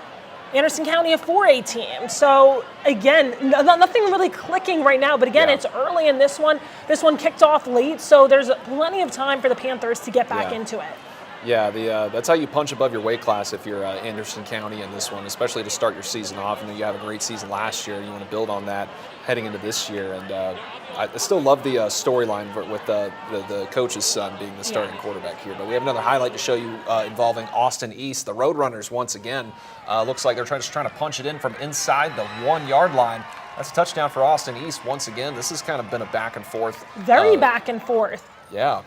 Anderson County a 4A team. So again, nothing really clicking right now, but again, it's early in this one. This one kicked off late, so there's plenty of time for the Panthers to get back into it. Yeah, that's how you punch above your weight class if you're Anderson County in this one, especially to start your season off. You had a great season last year, and you want to build on that heading into this year. And I still love the storyline with the coach's son being the starting quarterback here. But we have another highlight to show you involving Austin East. The Roadrunners once again looks like they're just trying to punch it in from inside the 1-yard line. That's a touchdown for Austin East once again. This has kind of been a back and forth. Very back and forth. Yeah,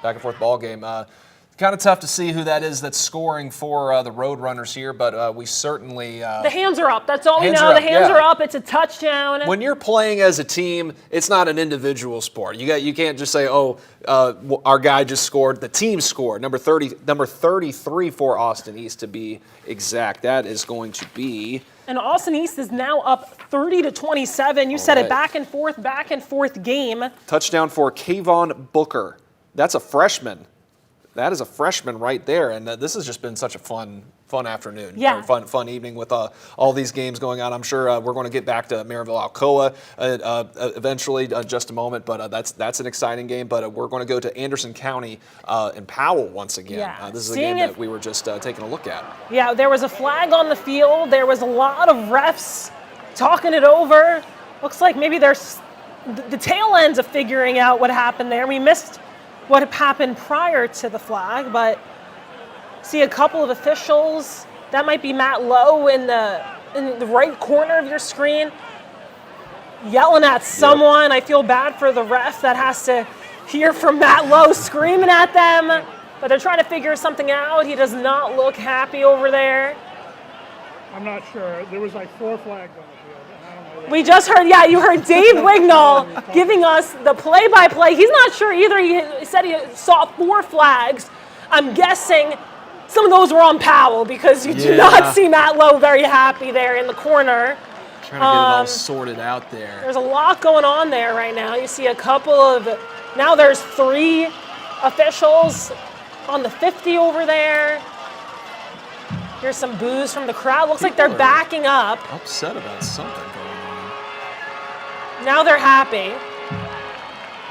back and forth ball game. Kind of tough to see who that is that's scoring for the Roadrunners here, but we certainly... the hands are up. That's all we know. The hands are up. It's a touchdown. When you're playing as a team, it's not an individual sport. You can't just say, our guy just scored. The team scored. Number 33 for Austin East to be exact. That is going to be... And Austin East is now up 30-27. You said it, back and forth game. Touchdown for Kayvon Booker. That's a freshman. That is a freshman right there, and this has just been such a fun afternoon. Yeah. Fun evening with all these games going on. I'm sure we're going to get back to Maryville, Alcoa eventually, just a moment, but that's an exciting game. But we're going to go to Anderson County and Powell once again. Yeah. This is a game that we were just taking a look at. Yeah, there was a flag on the field. There was a lot of refs talking it over. Looks like maybe there's the tail ends of figuring out what happened there. We missed what happened prior to the flag, but see a couple of officials. That might be Matt Lowe in the right corner of your screen yelling at someone. I feel bad for the ref that has to hear from Matt Lowe screaming at them, but they're trying to figure something out. He does not look happy over there. I'm not sure. There was like 4 flags on the field. We just heard, you heard Dave Wignall giving us the play-by-play. He's not sure either. He said he saw 4 flags. I'm guessing some of those were on Powell because you do not see Matt Lowe very happy there in the corner. Trying to get it all sorted out there. There's a lot going on there right now. You see a couple of, now there's 3 officials on the 50 over there. Here's some boos from the crowd. Looks like they're backing up. Upset about something going on. Now they're happy,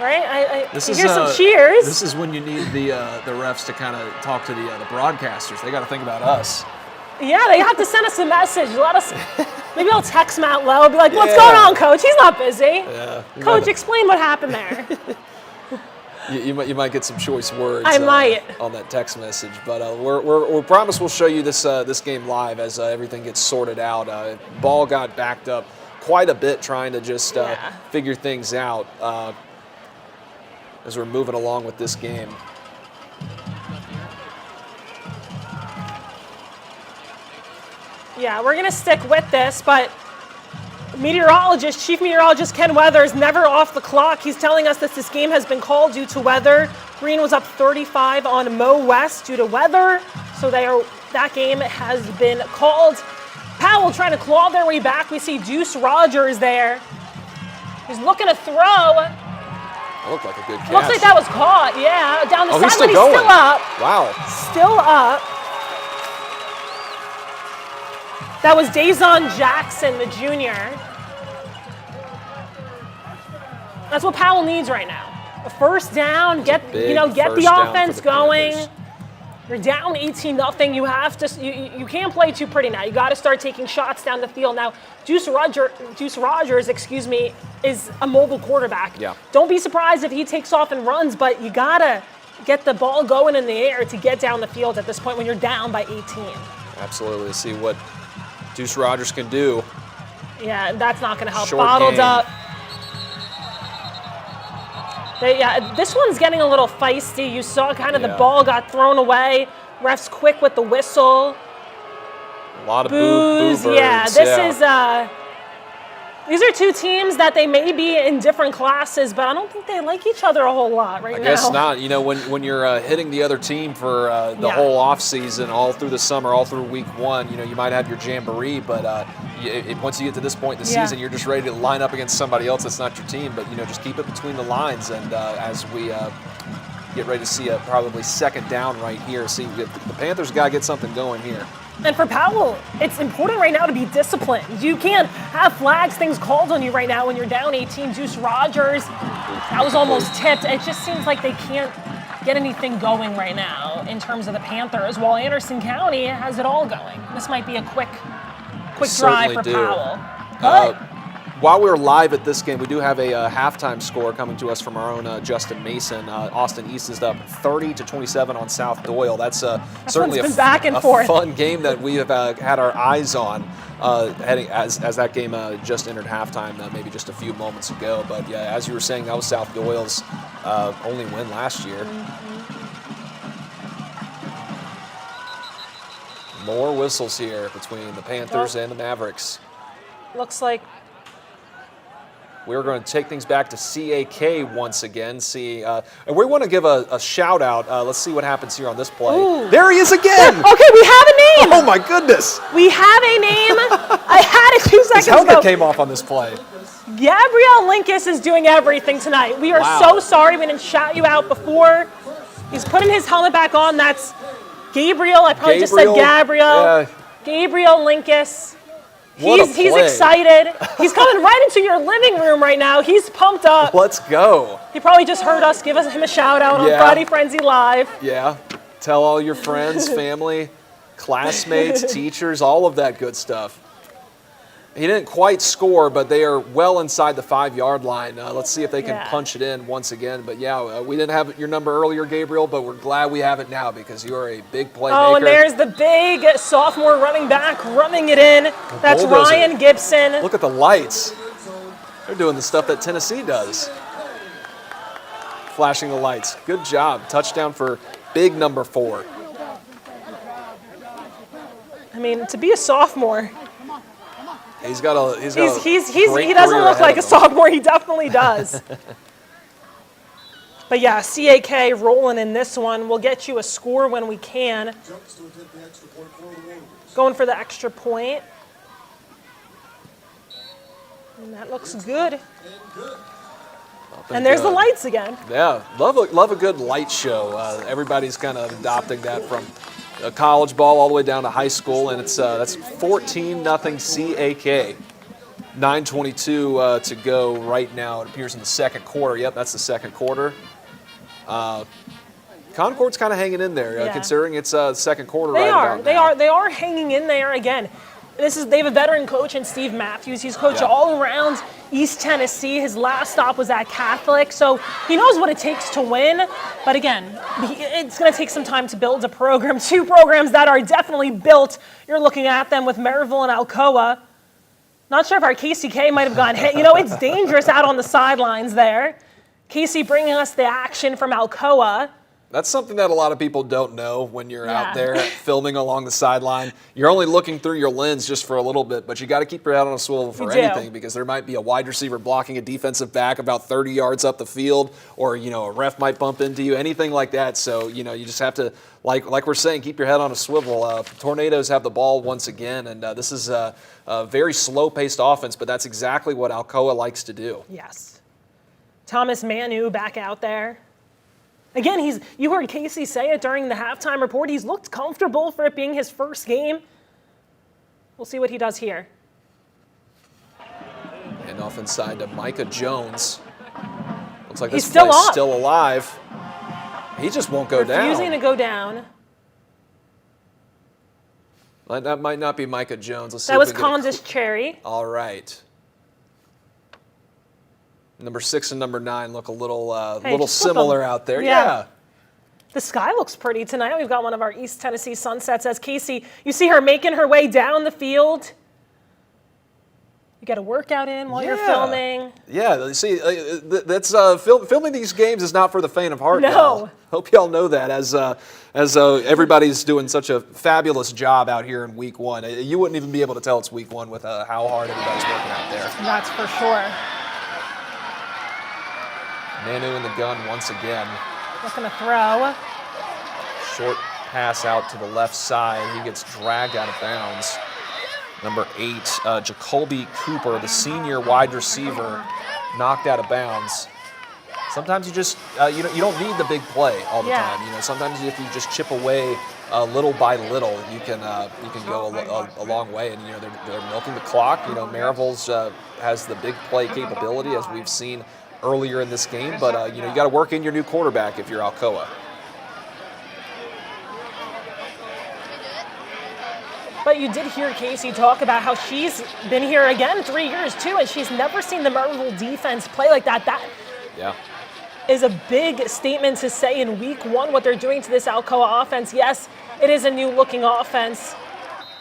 right? This you is hear some cheers. This is when you need the refs to kind of talk to the broadcasters. They got to think about us. Yeah, they have to send us a message. Let us. Maybe I'll text Matt Lowe. Be like, "What's going on, Coach? He's not busy. Yeah, Coach, explain what happened there." You might get some choice words. I might on that text message, but we promise we'll show you this game live as everything gets sorted out. Ball got backed up quite a bit trying to just figure things out as we're moving along with this game. Yeah, we're going to stick with this, but Chief Meteorologist Ken Weathers never off the clock. He's telling us that this game has been called due to weather. Green was up 35 on Mo West due to weather, so that game has been called. Powell trying to claw their way back. We see Deuce Rogers there. He's looking to throw. That looked like a good catch. Looks like that was caught, down the he's sideline. still going. He's still up. Wow. Still up. That was Dazon Jackson, the junior. That's what Powell needs right now. A first down, get the offense going. You're down 18-0. You have to. You can't play too pretty now. You got to start taking shots down the field now. Deuce Rogers, is a mobile quarterback. Yeah. Don't be surprised if he takes off and runs, but you gotta get the ball going in the air to get down the field at this point when you're down by 18. Absolutely. See what Deuce Rogers can do. Yeah, that's not going to help. Short Bottled game. up. This one's getting a little feisty. You saw kind of the Yeah. ball got thrown away. Ref's quick with the whistle. A lot of Boos. boo Yeah, birds. this is. These are two teams that they may be in different classes, but I don't think they like each other a whole lot right now. I guess not. You know, when you're hitting the other team for the whole off season, all through the summer, all through week one, you know, you might have your jamboree, but once you get to this point in the season, you're just ready to line up against somebody else that's not your team. But, you know, just keep it between the lines. And as we get ready to see a probably second down right here, see the Panthers got to get something going here. And for Powell, it's important right now to be disciplined. You can't have flags, things called on you right now when you're down 18. Juice Rogers, that was almost tipped. It just seems like they can't get anything going right now in terms of the Panthers, while Anderson County has it all going. This might be a quick drive for Powell. But while we're live at this game, we do have a halftime score coming to us from our own Justin Mason. Austin East is up 30-27 on South Doyle. That's certainly a fun game that we have had our eyes on heading as that game just entered halftime, maybe just a few moments ago. But yeah, as you were saying, that was South Doyle's only win last year. More whistles here between the Panthers and the Mavericks. Looks like we're going to take things back to CAK once again. And we want to give a shout out. Let's see what happens here on this play. Ooh. There he is again. Okay, we have a name. Oh my goodness. We have a name. I had it 2 seconds His helmet ago. came off on this play. Gabrielle Linkus is doing everything tonight. We are so sorry we didn't shout you out before. He's putting his helmet back on. That's Gabriel. I probably just said Gabrielle. Yeah. Gabriel Linkus. What He's excited. He's coming right into your living room right now. He's pumped up. Let's go. He probably just heard us give him a shout out on Friday Frenzy Live. Yeah. Tell all your friends, family, classmates, teachers, all of that good stuff. He didn't quite score, but they are well inside the 5-yard line. Let's see if they can punch it in once again. But yeah, we didn't have your number earlier, Gabriel, but we're glad we have it now because you are a big playmaker. Oh, and there's the big sophomore running back running it in. That's bulldozer. Ryan Gibson. Look at the lights. They're doing the stuff that Tennessee does. Flashing the lights. Good job. Touchdown for big number 4. I mean, to be a sophomore. He doesn't look like a sophomore. He definitely does. But yeah, CAK rolling in this one. We'll get you a score when we can. Going for the extra point. And that looks good. And there's the lights again. Yeah, love a good light show. Everybody's kind of adopting that from college ball all the way down to high school, and it's that's 14-0 CAK. 9:22 to go right now. It appears in the second quarter. Yep, that's the second quarter. Concord's kind of hanging in there, considering it's second quarter. They are hanging in there again. They have a veteran coach in Steve Matthews. He's coached all around East Tennessee. His last stop was at Catholic, so he knows what it takes to win. But again, it's going to take some time to build a program. 2 programs that are definitely built. You're looking at them with Maryville and Alcoa. Not sure if our KCK might have gone hit. You know, it's dangerous out on the sidelines there. Casey bringing us the action from Alcoa. That's something that a lot of people don't know when you're out there filming along the sideline. You're only looking through your lens just for a little bit, but you got to keep your head on a swivel for anything because there might be a wide receiver blocking a defensive back about 30 yards up the field, or a ref might bump into you, anything like that. So you just have to, like we're saying, keep your head on a swivel. Tornadoes have the ball once again, and this is a very slow-paced offense, but that's exactly what Alcoa likes to do. Yes. Thomas Manu back out there. Again, you heard Casey say it during the halftime report. He's looked comfortable for it being his first game. We'll see what he does here. And off inside to Micah Jones. Looks like He's this play's still alive. He just won't go down. Refusing to go down. That might not be Micah Jones. Let's see. That was Condis Cherry. All right. Number 6 and number 9 look a little similar out there. Yeah. The sky looks pretty tonight. We've got one of our East Tennessee sunsets as Casey, you see her making her way down the field. You get a workout in while you're filming. Yeah, see, that's filming these games is not for the faint of heart. No. Y'all. Hope y'all know that as everybody's doing such a fabulous job out here in week one. You wouldn't even be able to tell it's week one with how hard everybody's working out there. That's for sure. Manu in the gun once again. Looking to throw. Short pass out to the left side. He gets dragged out of bounds. Number 8, Jacoby Cooper, the senior wide receiver, knocked out of bounds. Sometimes you just you don't need the big play all the time. You know, sometimes if you just chip away little by little, you can go a long way. And you know they're milking the clock. You know, Maryville's has the big play capability as we've seen earlier in this game. But you know, you got to work in your new quarterback if you're Alcoa. But you did hear Casey talk about how she's been here again 3 years too, and she's never seen the Maryville defense play like that. That is a big statement to say in week one what they're doing to this Alcoa offense. Yes, it is a new looking offense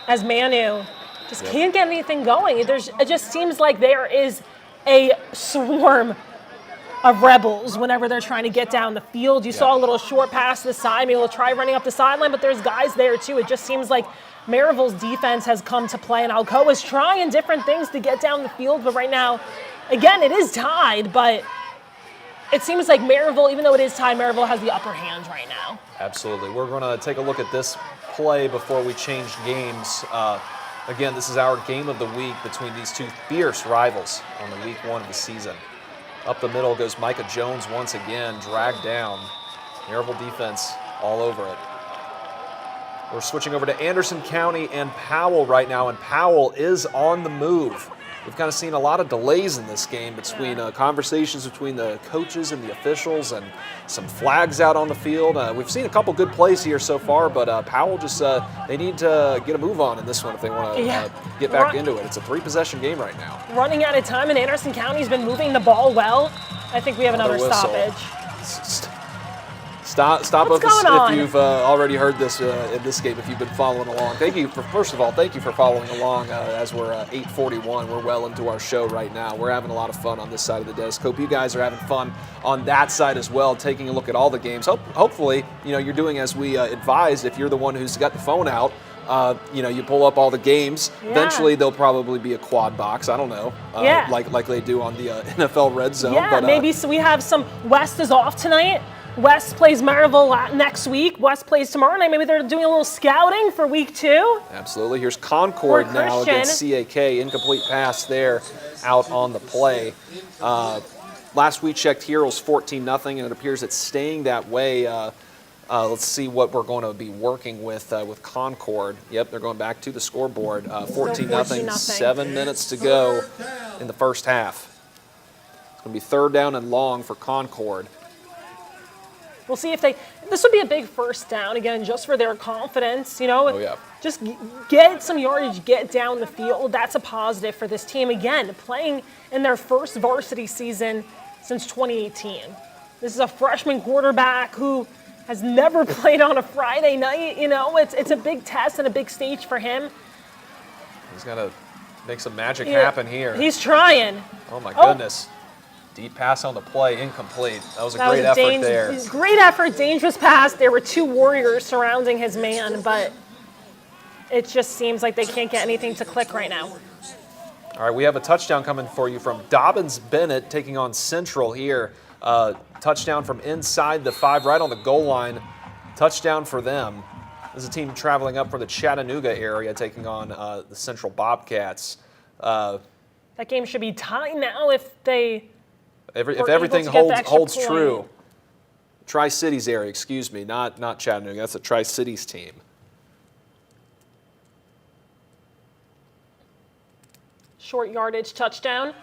as Manu just can't get anything going. It just seems like there is a swarm of rebels whenever they're trying to get down the field. You saw a little short pass to the side, maybe they'll try running up the sideline, but there's guys there too. It just seems like Maryville's defense has come to play, and Alcoa is trying different things to get down the field, but right now, again, it is tied, but it seems like Maryville, even though it is tied, Maryville has the upper hand right now. Absolutely. We're going to take a look at this play before we change games. Again, this is our game of the week between these two fierce rivals on the week one of the season. Up the middle goes Micah Jones once again, dragged down. Maryville defense all over it. We're switching over to Anderson County and Powell right now, and Powell is on the move. We've kind of seen a lot of delays in this game between conversations between the coaches and the officials and some flags out on the field. We've seen a couple good plays here so far, but Powell just, they need to get a move on in this one if they want to get back into it. It's a 3-possession game right now. Running out of time, and Anderson County's been moving the ball well. I think we have another stoppage. Stop What's us going on? if you've already heard this in this game, if you've been following along. First of all, thank you for following along as we're 8:41. We're well into our show right now. We're having a lot of fun on this side of the desk. Hope you guys are having fun on that side as well, taking a look at all the games. Hopefully, you know, you're doing as we advised. If you're the one who's got the phone out, you know, you pull up all the games. Yeah. Eventually, there'll probably be a quad box. I don't know, like they do on the NFL Red Zone. Yeah, but, maybe so we have some. West is off tonight. West plays Maryville next week. West plays tomorrow night. Maybe they're doing a little scouting for week 2. Absolutely. Here's Concord now against CAK. Incomplete pass there out on the play. Last we checked here, it was 14-0, and it appears it's staying that way. Let's see what we're going to be working with Concord. Yep, they're going back to the scoreboard. 14-0, 7 minutes to go in the first half. It's going to be 3rd down and long for Concord. We'll see if this would be a big first down, again, just for their confidence, you know. Just get some yardage, get down the field. That's a positive for this team, again, playing in their first varsity season since 2018. This is a freshman quarterback who has never played on a Friday night, you know. It's a big test and a big stage for him. He's got to make some magic happen here. He's trying. Oh, my goodness. Deep pass on the play, incomplete. That was a great effort there. Great effort, dangerous pass. There were 2 warriors surrounding his man, but it just seems like they can't get anything to click right now. All right, we have a touchdown coming for you from Dobbins Bennett taking on Central here. Touchdown from inside the 5, right on the goal line. Touchdown for them. This is a team traveling up from the Chattanooga area taking on the Central Bobcats. That game should be tied now if they... If everything holds true. Tri-Cities area, excuse me, not Chattanooga. That's a Tri-Cities team. Short yardage touchdown,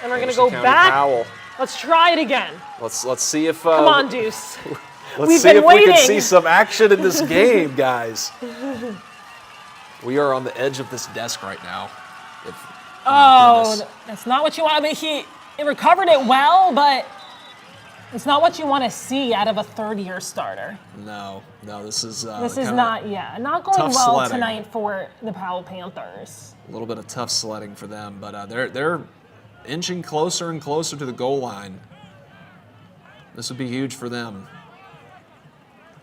and we're going to Anderson go County back. Powell. Let's try it again. Let's see if Come on, Deuce. Let's see if we can see some action in this game, guys. We are on the edge of this desk right now. Goodness. That's not what you want. I mean, he recovered it well, but It's not what you want to see out of a third-year starter. No, this is not going tough well sledding. tonight for the Powell Panthers. A little bit of tough sledding for them, but they're inching closer and closer to the goal line. This would be huge for them.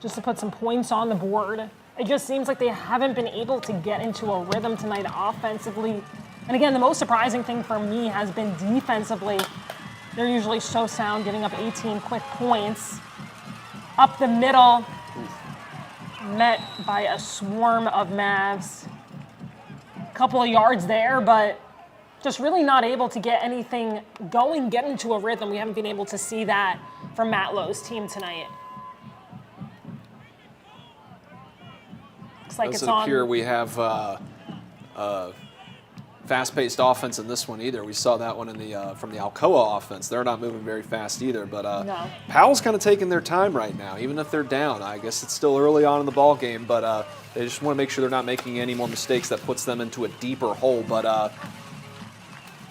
Just to put some points on the board. It just seems like they haven't been able to get into a rhythm tonight offensively. And again, the most surprising thing for me has been defensively. They're usually so sound, giving up 18 quick points. Up the middle, met by a swarm of Mavs. A couple of yards there, but just really not able to get anything going, get into a rhythm. We haven't been able to see that from Matt Lowe's team tonight. Looks like Doesn't it's on. appear we have fast-paced offense in this one either. We saw that one in the from the Alcoa offense. They're not moving very fast either. But No. Powell's kind of taking their time right now, even if they're down. I guess it's still early on in the ball game, but they just want to make sure they're not making any more mistakes that puts them into a deeper hole. But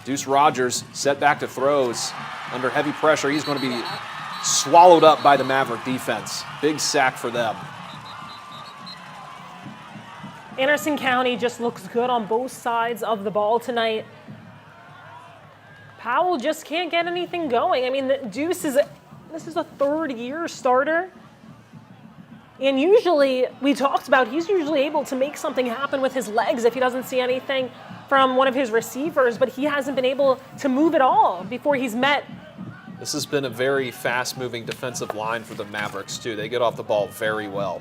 Deuce Rogers set back to throws under heavy pressure. He's going to be swallowed up by the Maverick defense. Big sack for them. Anderson County just looks good on both sides of the ball tonight. Powell just can't get anything going. I mean, this is a third-year starter. And usually, we talked about, he's usually able to make something happen with his legs if he doesn't see anything from one of his receivers, but he hasn't been able to move at all before he's met. This has been a very fast-moving defensive line for the Mavericks, too. They get off the ball very well.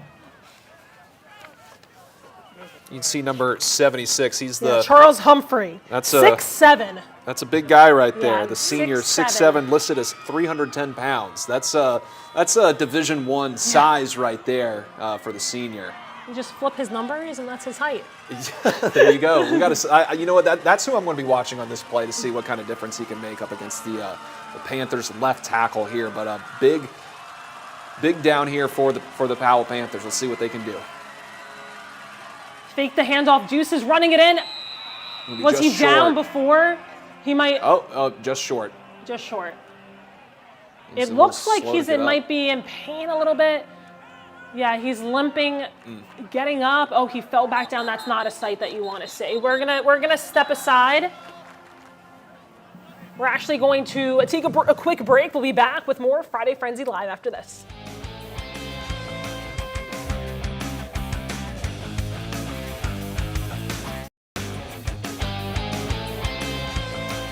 You can see number 76. He's the Charles Humphrey, That's 6'7". That's a big guy right there. Yeah, The senior, 6'7", 6'7", listed as 310 pounds. That's a Division I size right there for the senior. You just flip his numbers, and that's his height. There you go. We got to. You know what? That's who I'm going to be watching on this play to see what kind of difference he can make up against the Panthers left tackle here. But a big down here for the Powell Panthers. Let's see what they can do. Fake the handoff. Deuce is running it in. Was he down before? He might. Oh, just short. Just short. It's It a looks little like slow he to get up. might be in pain a little bit. Yeah, he's limping, getting up. Oh, he fell back down. That's not a sight that you want to see. We're gonna step aside. We're actually going to take a quick break. We'll be back with more Friday Frenzy Live after this.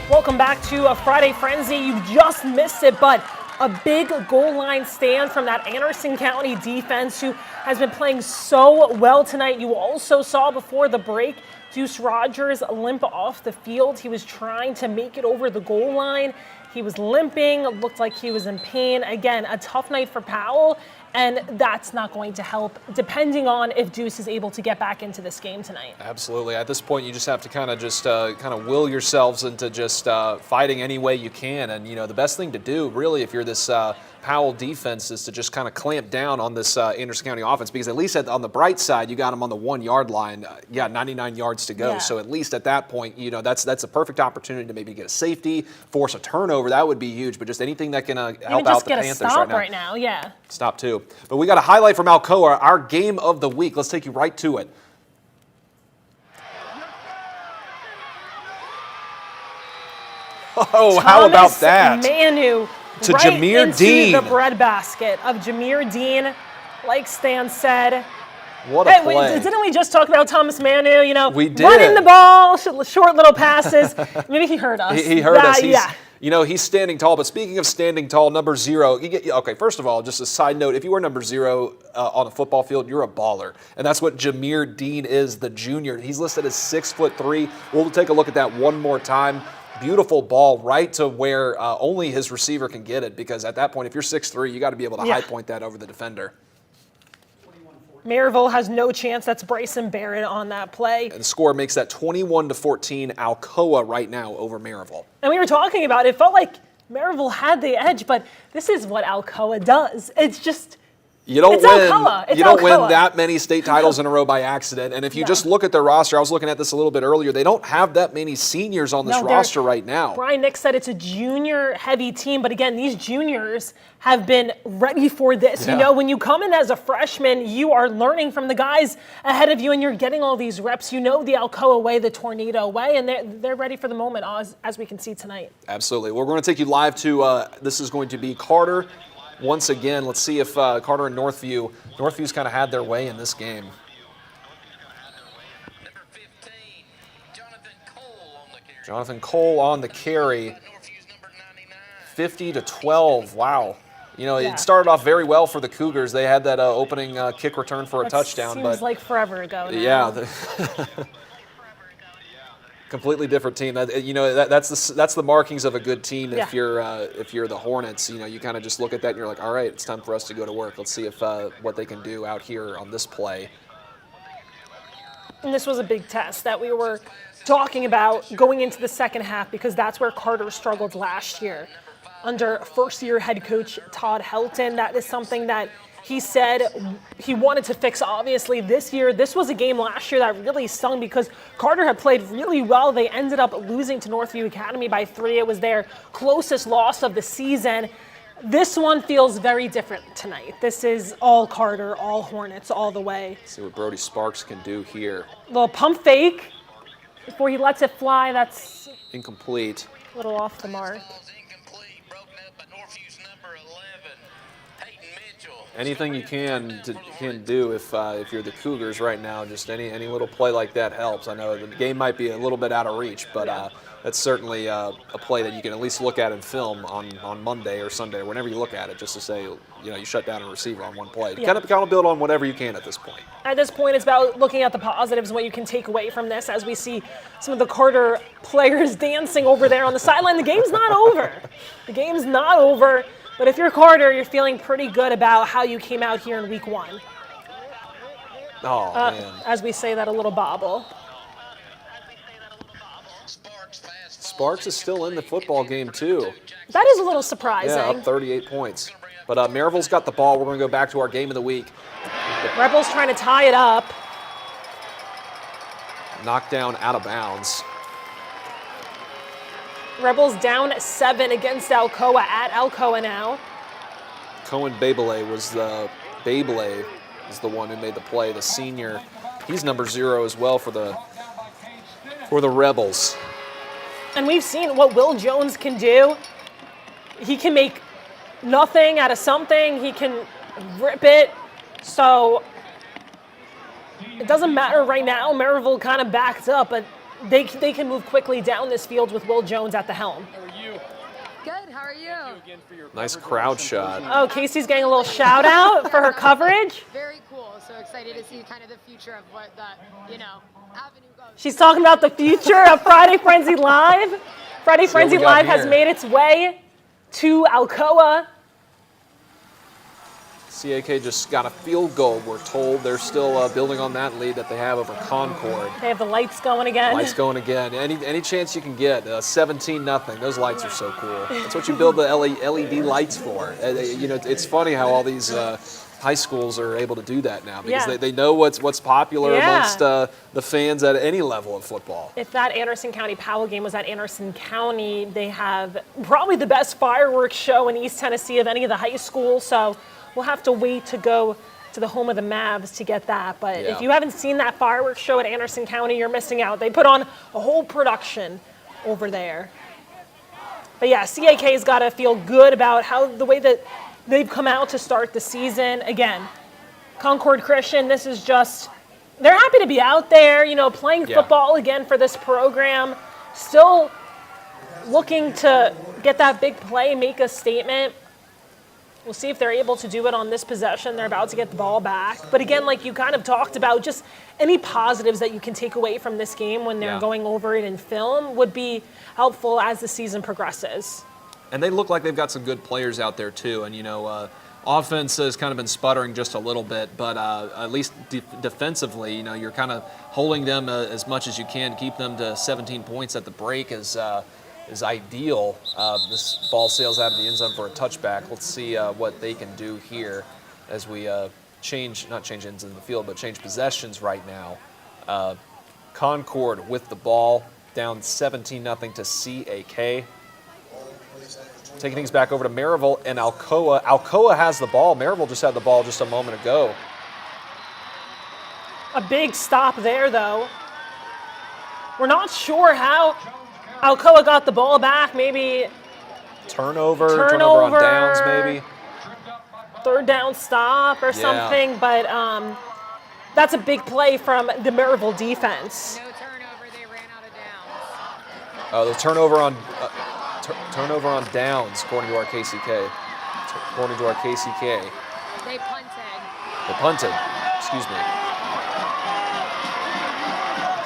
Welcome back to a Friday Frenzy. You just missed it, but a big goal line stand from that Anderson County defense who has been playing so well tonight. You also saw before the break, Deuce Rogers limp off the field. He was trying to make it over the goal line. He was limping, looked like he was in pain. Again, a tough night for Powell, and that's not going to help depending on if Deuce is able to get back into this game tonight. Absolutely. At this point, you just have to kind of will yourselves into just fighting any way you can. And, the best thing to do, really, if you're this Powell defense, is to just kind of clamp down on this Anderson County offense, because at least on the bright side, you got them on the 1 yard line. 99 yards to go. Yeah. So at least at that point, that's a perfect opportunity to maybe get a safety, force a turnover. That would be huge. But just anything that can help Even out just the get a Panthers stop right now. yeah. Stop too. But we got a highlight from Alcoa, our game of the week. Let's take you right to it. Oh, how about that? Manu To right Jameer into Dean. the breadbasket of Jameer Dean. Like Stan said, What a hey, play. didn't we just talk about Thomas Manu? We did. Running the ball, short little passes. Maybe he heard us. He heard us. Yeah. He's standing tall. But speaking of standing tall, number 0. Okay, first of all, just a side note: if you were number 0 on a football field, you're a baller, and that's what Jameer Dean is, the junior. He's listed as 6'3". We'll take a look at that one more time. Beautiful ball right to where only his receiver can get it, because at that point, if you're 6'3", you got to be able to high point that over the defender. Maryville has no chance. That's Bryson Barrett on that play. And the score makes that 21-14 Alcoa right now over Maryville. And we were talking about it felt like Maryville had the edge, but this is what Alcoa does. It's just You don't It's win. Alcoa. It's You don't Alcoa. win that many state titles in a row by accident. And if you just look at their roster, I was looking at this a little bit earlier. They don't have that many seniors on this No, roster right now. Brian Nick said it's a junior-heavy team, but again, these juniors have been ready for this. Yeah. You know, when you come in as a freshman, you are learning from the guys ahead of you, and you're getting all these reps. You know the Alcoa way, the Tornado way, and they're ready for the moment, as we can see tonight. Absolutely. We're going to take you live to, this is going to be Carter. Once again, let's see if Carter and Northview's kind of had their way in this game. Number 15, Jonathan Cole on the carry. Jonathan Cole on the carry, Northview's number 99. 50-12. Wow. You know, Yeah. it started off very well for the Cougars. They had that opening kick return for a That touchdown, seems but like forever ago now. yeah, completely different team. You know, that's the markings of a good team. If you're the Hornets, you know, you kind of just look at that and you're like, all right, it's time for us to go to work. Let's see if what they can do out here on this play. And this was a big test that we were talking about going into the second half, because that's where Carter struggled last year under first-year head coach Todd Helton. That is something that he said he wanted to fix, obviously, this year. This was a game last year that really stung because Carter had played really well. They ended up losing to Northview Academy by 3. It was their closest loss of the season. This one feels very different tonight. This is all Carter, all Hornets, all the way. See what Brody Sparks can do here. Little pump fake before he lets it fly. That's Incomplete. a little off the mark. Ball's incomplete, broken up by Northview's number 11, Peyton Mitchell. Anything you can do if you're the Cougars right now, just any little play like that helps. I know the game might be a little bit out of reach, but that's certainly a play that you can at least look at in film on Monday or Sunday or whenever you look at it, just to say, you know, you shut down a receiver on one play. Yeah. Kind of build on whatever you can at this point. At this point, it's about looking at the positives and what you can take away from this, as we see some of the Carter players dancing over there on the sideline. The game's not over. The game's not over. But if you're Carter, you're feeling pretty good about how you came out here in week 1. Oh, man. As we say that, a little bobble. Sparks is still in the football game, too. That is a little surprising. Yeah, up 38 points. But Maryville's got the ball. We're going to go back to our game of the week. Rebels trying to tie it up. Knocked down out of bounds. Rebels down 7 against Alcoa at Alcoa now. Cohen Babele was the one who made the play, the senior. He's number 0 as well for the Rebels. And we've seen what Will Jones can do. He can make nothing out of something. He can rip it. So it doesn't matter right now. Maryville kind of backed up, but they can move quickly down this field with Will Jones at the helm. Good, how are you? Nice crowd shot. Oh, Casey's getting a little shout out for her coverage. Very cool. So excited to see kind of the future of what that, avenue goes. She's talking about the future of Friday Frenzy Live. Friday what Frenzy we got Live has here. made its way to Alcoa. CAK just got a field goal, we're told. They're still building on that lead that they have over Concord. They have the lights going again. Lights going again. Any chance you can get. 17-0. Those lights are so cool. That's what you build the LED lights for. It's funny how all these high schools are able to do that now, because Yeah. they know what's popular Yeah. amongst the fans at any level of football. If that Anderson County Powell game was at Anderson County, they have probably the best fireworks show in East Tennessee of any of the high schools. So we'll have to wait to go to the home of the Mavs to get that. But Yeah. if you haven't seen that fireworks show at Anderson County, you're missing out. They put on a whole production over there. But yeah, CAK's got to feel good about the way that they've come out to start the season. Again, Concord Christian, this is just, they're happy to be out there, playing football again for this program. Still looking to get that big play, make a statement. We'll see if they're able to do it on this possession. They're about to get the ball back. But again, like you kind of talked about, just any positives that you can take away from this game when they're going over it in film would be helpful as the season progresses. And they look like they've got some good players out there, too. And, offense has kind of been sputtering just a little bit, but at least defensively, you're kind of holding them as much as you can, keep them to 17 points at the break is ideal. This ball sails out of the end zone for a touchback. Let's see what they can do here. as we not change ends in the field, but change possessions right now. Concord with the ball, down 17-0 to CAK. Taking things back over to Maryville and Alcoa. Alcoa has the ball. Maryville just had the ball just a moment ago. A big stop there, though. We're not sure how Alcoa got the ball back. Maybe turnover on downs, maybe. Third down stop or something, but that's a big play from the Maryville defense. No turnover, they ran out of downs. Oh, the turnover on downs, according to our KCK. They punted. They punted. Excuse me.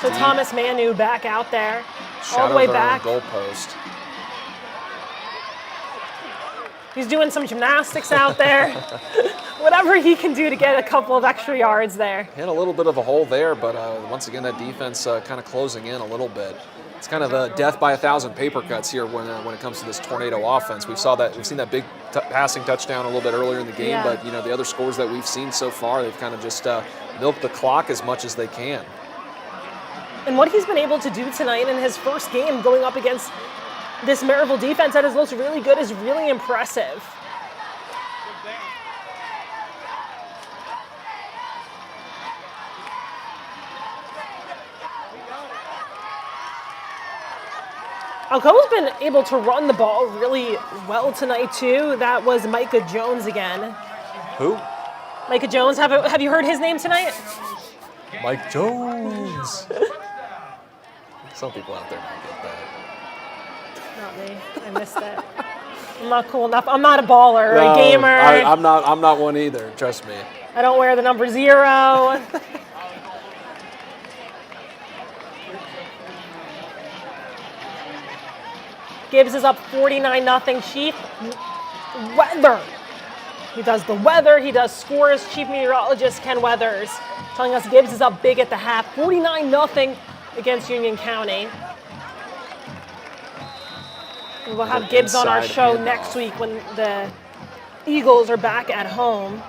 So Thomas Manu back out there, Shot all the way over back. Goalpost. He's doing some gymnastics out there. Whatever he can do to get a couple of extra yards there. Hit a little bit of a hole there, but once again, that defense kind of closing in a little bit. It's kind of a death by 1,000 paper cuts here when it comes to this Tornado offense. We've seen that big passing touchdown a little bit earlier in the game, but the other scores that we've seen so far, they've kind of just milked the clock as much as they can. And what he's been able to do tonight in his first game going up against this Maryville defense that has looked really good is really impressive. Alcoa's been able to run the ball really well tonight, too. That was Micah Jones again. Who? Micah Jones. Have you heard his name tonight? Mike Jones. Some people out there might get that. Not me. I missed it. I'm not cool enough. I'm not a baller or a gamer. I'm not one either, trust me. I don't wear the number 0. Gibbs is up 49-0. Chief weather. He does the weather. He does scores. Chief meteorologist Ken Weathers telling us Gibbs is up big at the half. 49-0 against Union County. And we'll have Gibbs on our show next week when the Eagles are back at home.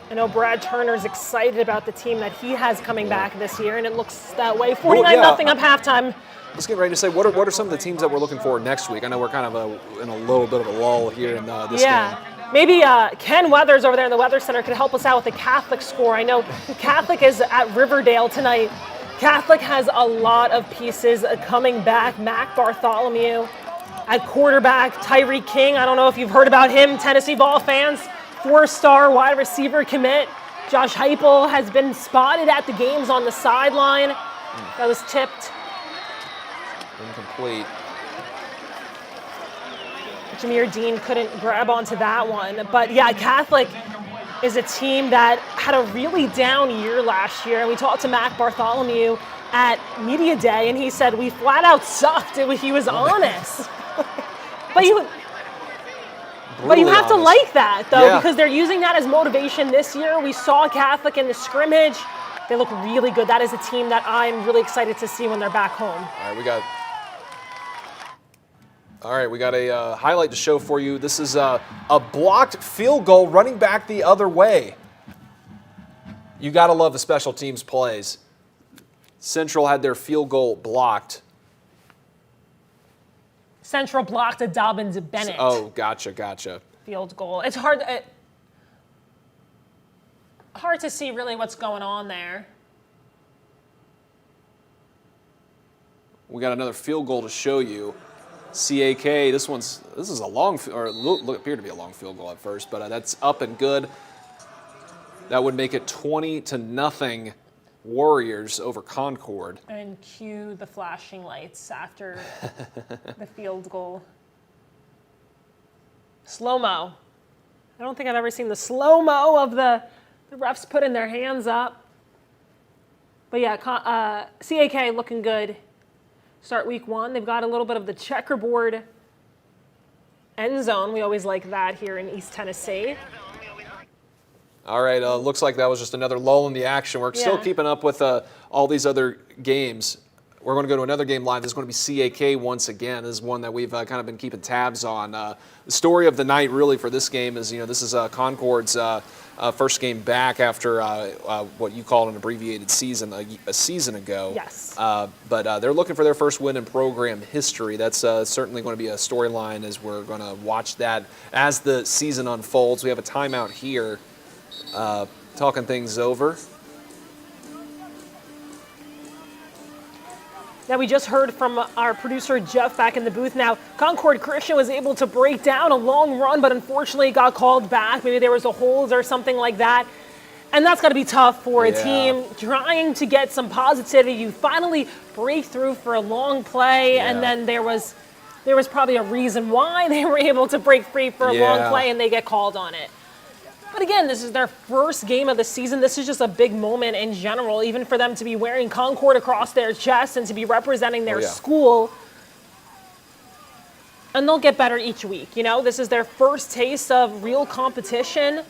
I know Brad Turner's excited about the team that he has coming back this year, and it looks that way. 49-0 up halftime. Let's get ready to say, what are some of the teams that we're looking for next week? I know we're kind of in a little bit of a lull here in this game. Maybe Ken Weathers over there in the Weather Center could help us out with the Catholic score. I know Catholic is at Riverdale tonight. Catholic has a lot of pieces coming back. Mac Bartholomew at quarterback. Tyreek King, I don't know if you've heard about him, Tennessee ball fans. 4-star wide receiver commit. Josh Heupel has been spotted at the games on the sideline. That was tipped. Incomplete. Jameer Dean couldn't grab onto that one. But yeah, Catholic is a team that had a really down year last year. And we talked to Mac Bartholomew at Media Day, and he said, we flat out sucked. He was honest. But you have to like that, though, because they're using that as motivation this year. We saw Catholic in the scrimmage. They look really good. That is a team that I'm really excited to see when they're back home. All right, we got a highlight to show for you. This is a blocked field goal running back the other way. You got to love the special teams plays. Central had their field goal blocked. Central blocked a Dobbins Bennett. Oh, gotcha. Field goal. It's hard to see really what's going on there. We got another field goal to show you. CAK, this is a long, or appeared to be a long field goal at first, but that's up and good. That would make it 20-0 Warriors over Concord. And cue the flashing lights after the field goal. Slow-mo. I don't think I've ever seen the slow-mo of the refs putting their hands up. But yeah, CAK looking good. Start week 1. They've got a little bit of the checkerboard end zone. We always like that here in East Tennessee. All right, looks like that was just another lull in the action. We're still keeping up with all these other games. we're going to go to another game live. This is going to be CAK once again. This is one that we've kind of been keeping tabs on. The story of the night really for this game is, this is Concord's first game back after what you called an abbreviated season a season ago. Yes. But they're looking for their first win in program history. That's certainly going to be a storyline as we're going to watch that as the season unfolds. We have a timeout here, talking things over. Now, we just heard from our producer, Jeff, back in the booth. Now, Concord Christian was able to break down a long run, but unfortunately got called back. Maybe there was a hold or something like that. And that's got to be tough for a team trying to get some positivity. You finally break through for a long play, and then there was probably a reason why they were able to break free for a long play, and they get called on it. But again, this is their first game of the season. This is just a big moment in general, even for them to be wearing Concord across their chest and to be representing their school. And they'll get better each week. This is their first taste of real competition.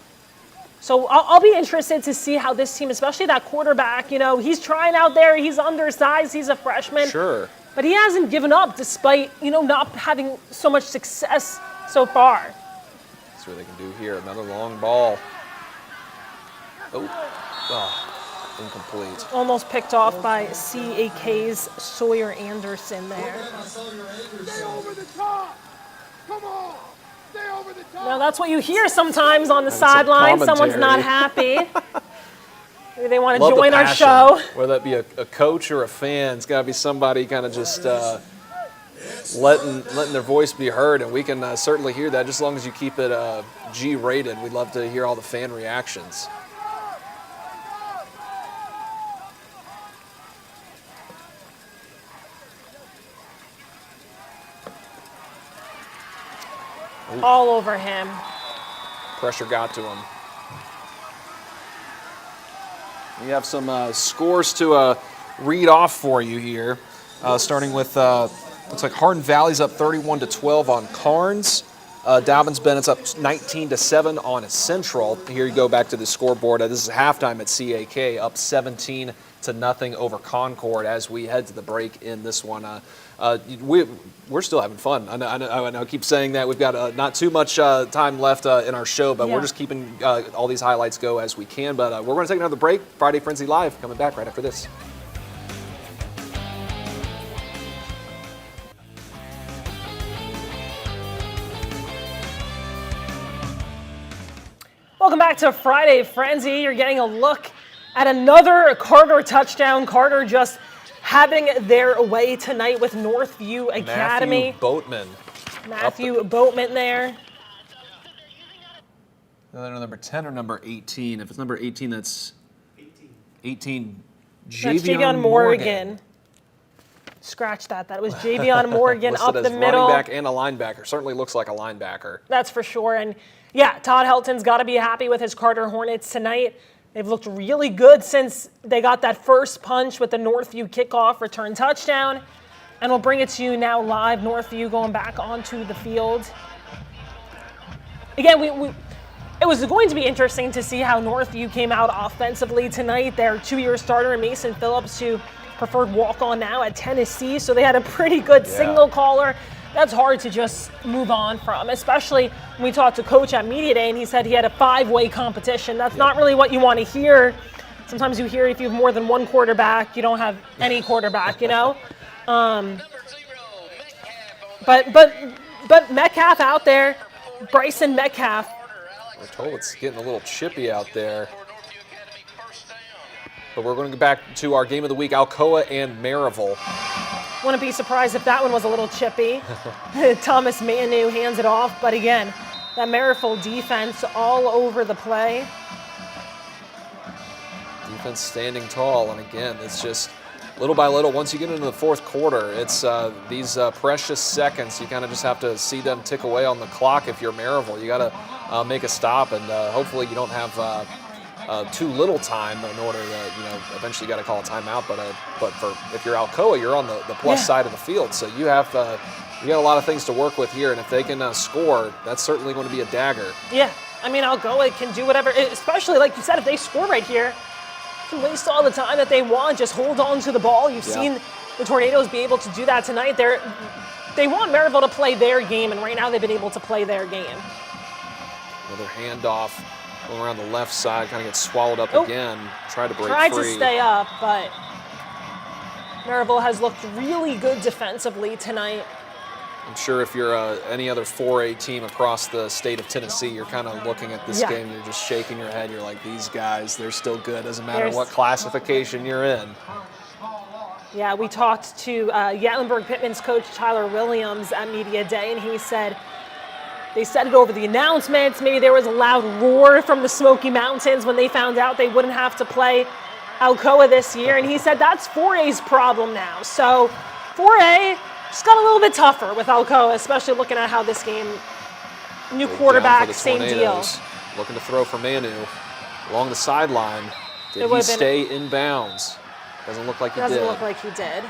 So I'll be interested to see how this team, especially that quarterback, he's trying out there. He's undersized. He's a freshman. Sure. But he hasn't given up despite, not having so much success so far. See what they can do here. Another long ball. Incomplete. Almost picked off by CAK's Sawyer Anderson there. Stay over the top. Come on. Stay over the top. Now that's what you hear sometimes on the sideline. Someone's not happy. Maybe they want to Love join the our passion. show. Whether that be a coach or a fan, it's got to be somebody kind of just letting their voice be heard, and we can certainly hear that just as long as you keep it G-rated. We'd love to hear all the fan reactions. All over him. Pressure got to him. We have some scores to read off for you here, starting with looks like Hardin Valley's up 31-12 on Carnes. Dobbins Bennett's up 19-7 on Central. Here you go back to the scoreboard. This is halftime at CAK, up 17-0 over Concord as we head to the break in this one. We're still having fun. I know I keep saying that. We've got not too much time left in our show, but we're just keeping all these highlights go as we can. But we're going to take another break. Friday Frenzy Live coming back right after this. Welcome back to Friday Frenzy. You're getting a look at another Carter touchdown. Carter just having their way tonight with Northview Academy. Matthew Boatman there. Number 10 or number 18? If it's number 18, that's 18. That's Javion Morgan. Scratch that. That was Javion Morgan up the middle. Running back and a linebacker. Certainly looks like a linebacker. That's for sure. And yeah, Todd Helton's got to be happy with his Carter Hornets tonight. They've looked really good since they got that first punch with the Northview kickoff return touchdown. And we'll bring it to you now live. Northview going back onto the field. Again, it was going to be interesting to see how Northview came out offensively tonight. Their 2-year starter, Mason Phillips, who preferred walk-on now at Tennessee. So they had a pretty good signal caller. That's hard to just move on from, especially when we talked to Coach at Media Day and he said he had a 5-way competition. That's not really what you want to hear. Sometimes you hear if you have more than one quarterback, you don't have any quarterback, But Metcalf out there, Bryson Metcalf. We're told it's getting a little chippy out there. But we're going to go back to our game of the week, Alcoa and Maryville. Wouldn't be surprised if that one was a little chippy. Thomas Manu hands it off, but again, that Maryville defense all over the play. Defense standing tall, and again, it's just little by little. Once you get into the fourth quarter, it's these precious seconds. You kind of just have to see them tick away on the clock. If you're Maryville, you got to make a stop, and hopefully you don't have too little time in order to, eventually got to call a timeout. But if you're Alcoa, you're on the plus side of the field, so you have you got a lot of things to work with here, and if they can score, that's certainly going to be a dagger. Yeah, I mean, Alcoa can do whatever, especially like you said, if they score right here, can waste all the time that they want. Just hold on to the ball. You've seen the Tornadoes be able to do that tonight. They want Maryville to play their game, and right now they've been able to play their game. Another handoff going around the left side, kind of gets swallowed up again. Tried to break Tried free. to stay up, but Maryville has looked really good defensively tonight. I'm sure if you're any other 4A team across the state of Tennessee, you're kind of looking at this game, you're just shaking your head. You're like, these guys, they're still good. Doesn't matter what classification you're in. Yeah, we talked to Gatlinburg-Pittman's coach, Tyler Williams, at Media Day, and he said they said it over the announcements. Maybe there was a loud roar from the Smoky Mountains when they found out they wouldn't have to play Alcoa this year, and he said that's 4A's problem now. So 4A just got a little bit tougher with Alcoa, especially looking at how this game, new quarterback, same deal. Looking to throw for Manu along the sideline. Did he stay in bounds? Doesn't look like he did. Doesn't look like he did.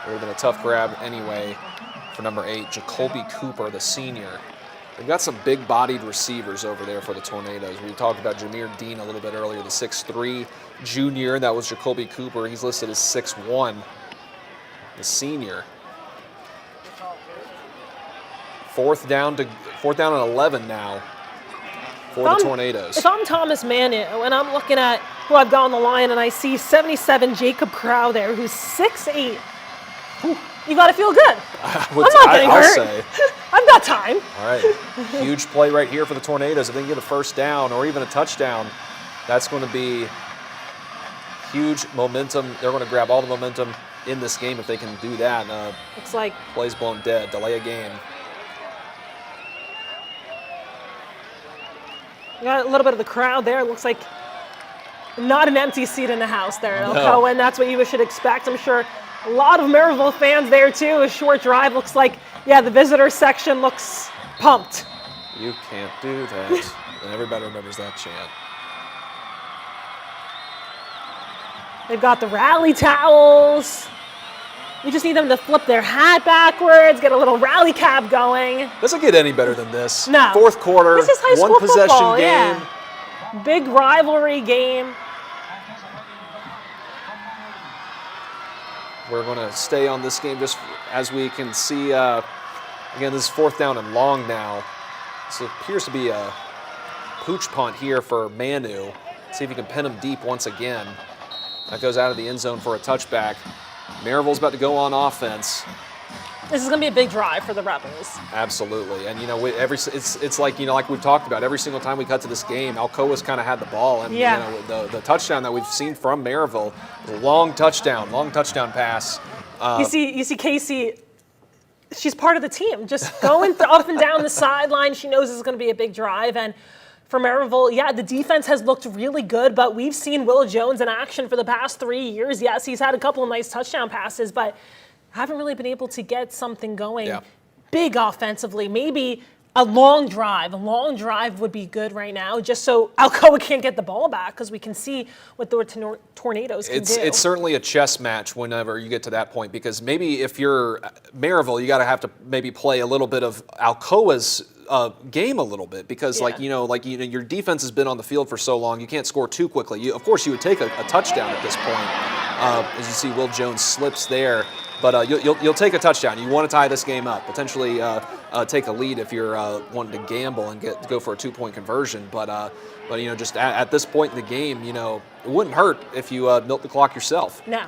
It would have been a tough grab anyway for number 8, Jacoby Cooper, the senior. They've got some big-bodied receivers over there for the Tornadoes. We talked about Jameer Dean a little bit earlier, the 6'3" junior. That was Jacoby Cooper. He's listed as 6'1", the senior. Fourth down and 11 now for the Tornadoes. If I'm Thomas Manu and I'm looking at who I've got on the line and I see 77 Jacob Crow there, who's 6'8", you got to feel good. I'm not getting hurt. Say. I've got time. All right. Huge play right here for the Tornadoes. If they can get a first down or even a touchdown, that's going to be huge momentum. They're going to grab all the momentum in this game if they can do that. Looks like plays blown dead. Delay a game. You got a little bit of the crowd there. It looks like not an empty seat in the house there at Alcoa, and that's what you should expect. I'm sure a lot of Maryville fans there too. A short drive looks like, the visitor section looks pumped. You can't do that. And everybody remembers that chant. They've got the rally towels. We just need them to flip their hat backwards, get a little rally cap going. Doesn't get any better than this. No. Fourth quarter, this is high school one possession football, game. Yeah. Big rivalry game. We're going to stay on this game just as we can see. Again, this is 4th down and long now. So it appears to be a pooch punt here for Manu. See if he can pin him deep once again. That goes out of the end zone for a touchback. Maryville's about to go on offense. This is going to be a big drive for the Rebels. Absolutely, and it's like like we've talked about. Every single time we cut to this game, Alcoa's kind of had the ball, and the touchdown that we've seen from Maryville is a long touchdown pass. You see Casey. She's part of the team, just going up and down the sideline. She knows this is going to be a big drive, and for Maryville, the defense has looked really good, but we've seen Will Jones in action for the past 3 years. Yes, he's had a couple of nice touchdown passes, but haven't really been able to get something going big offensively. Maybe a long drive. A long drive would be good right now, just so Alcoa can't get the ball back, because we can see what the Tornadoes can do. It's certainly a chess match whenever you get to that point, because maybe if you're Maryville, you got to have to maybe play a little bit of Alcoa's game a little bit, because your defense has been on the field for so long, you can't score too quickly. Of course, you would take a touchdown at this point. As you see, Will Jones slips there. But you'll take a touchdown. You want to tie this game up, potentially take a lead if you're wanting to gamble and go for a 2-point conversion. But just at this point in the game, it wouldn't hurt if you milk the clock yourself. No.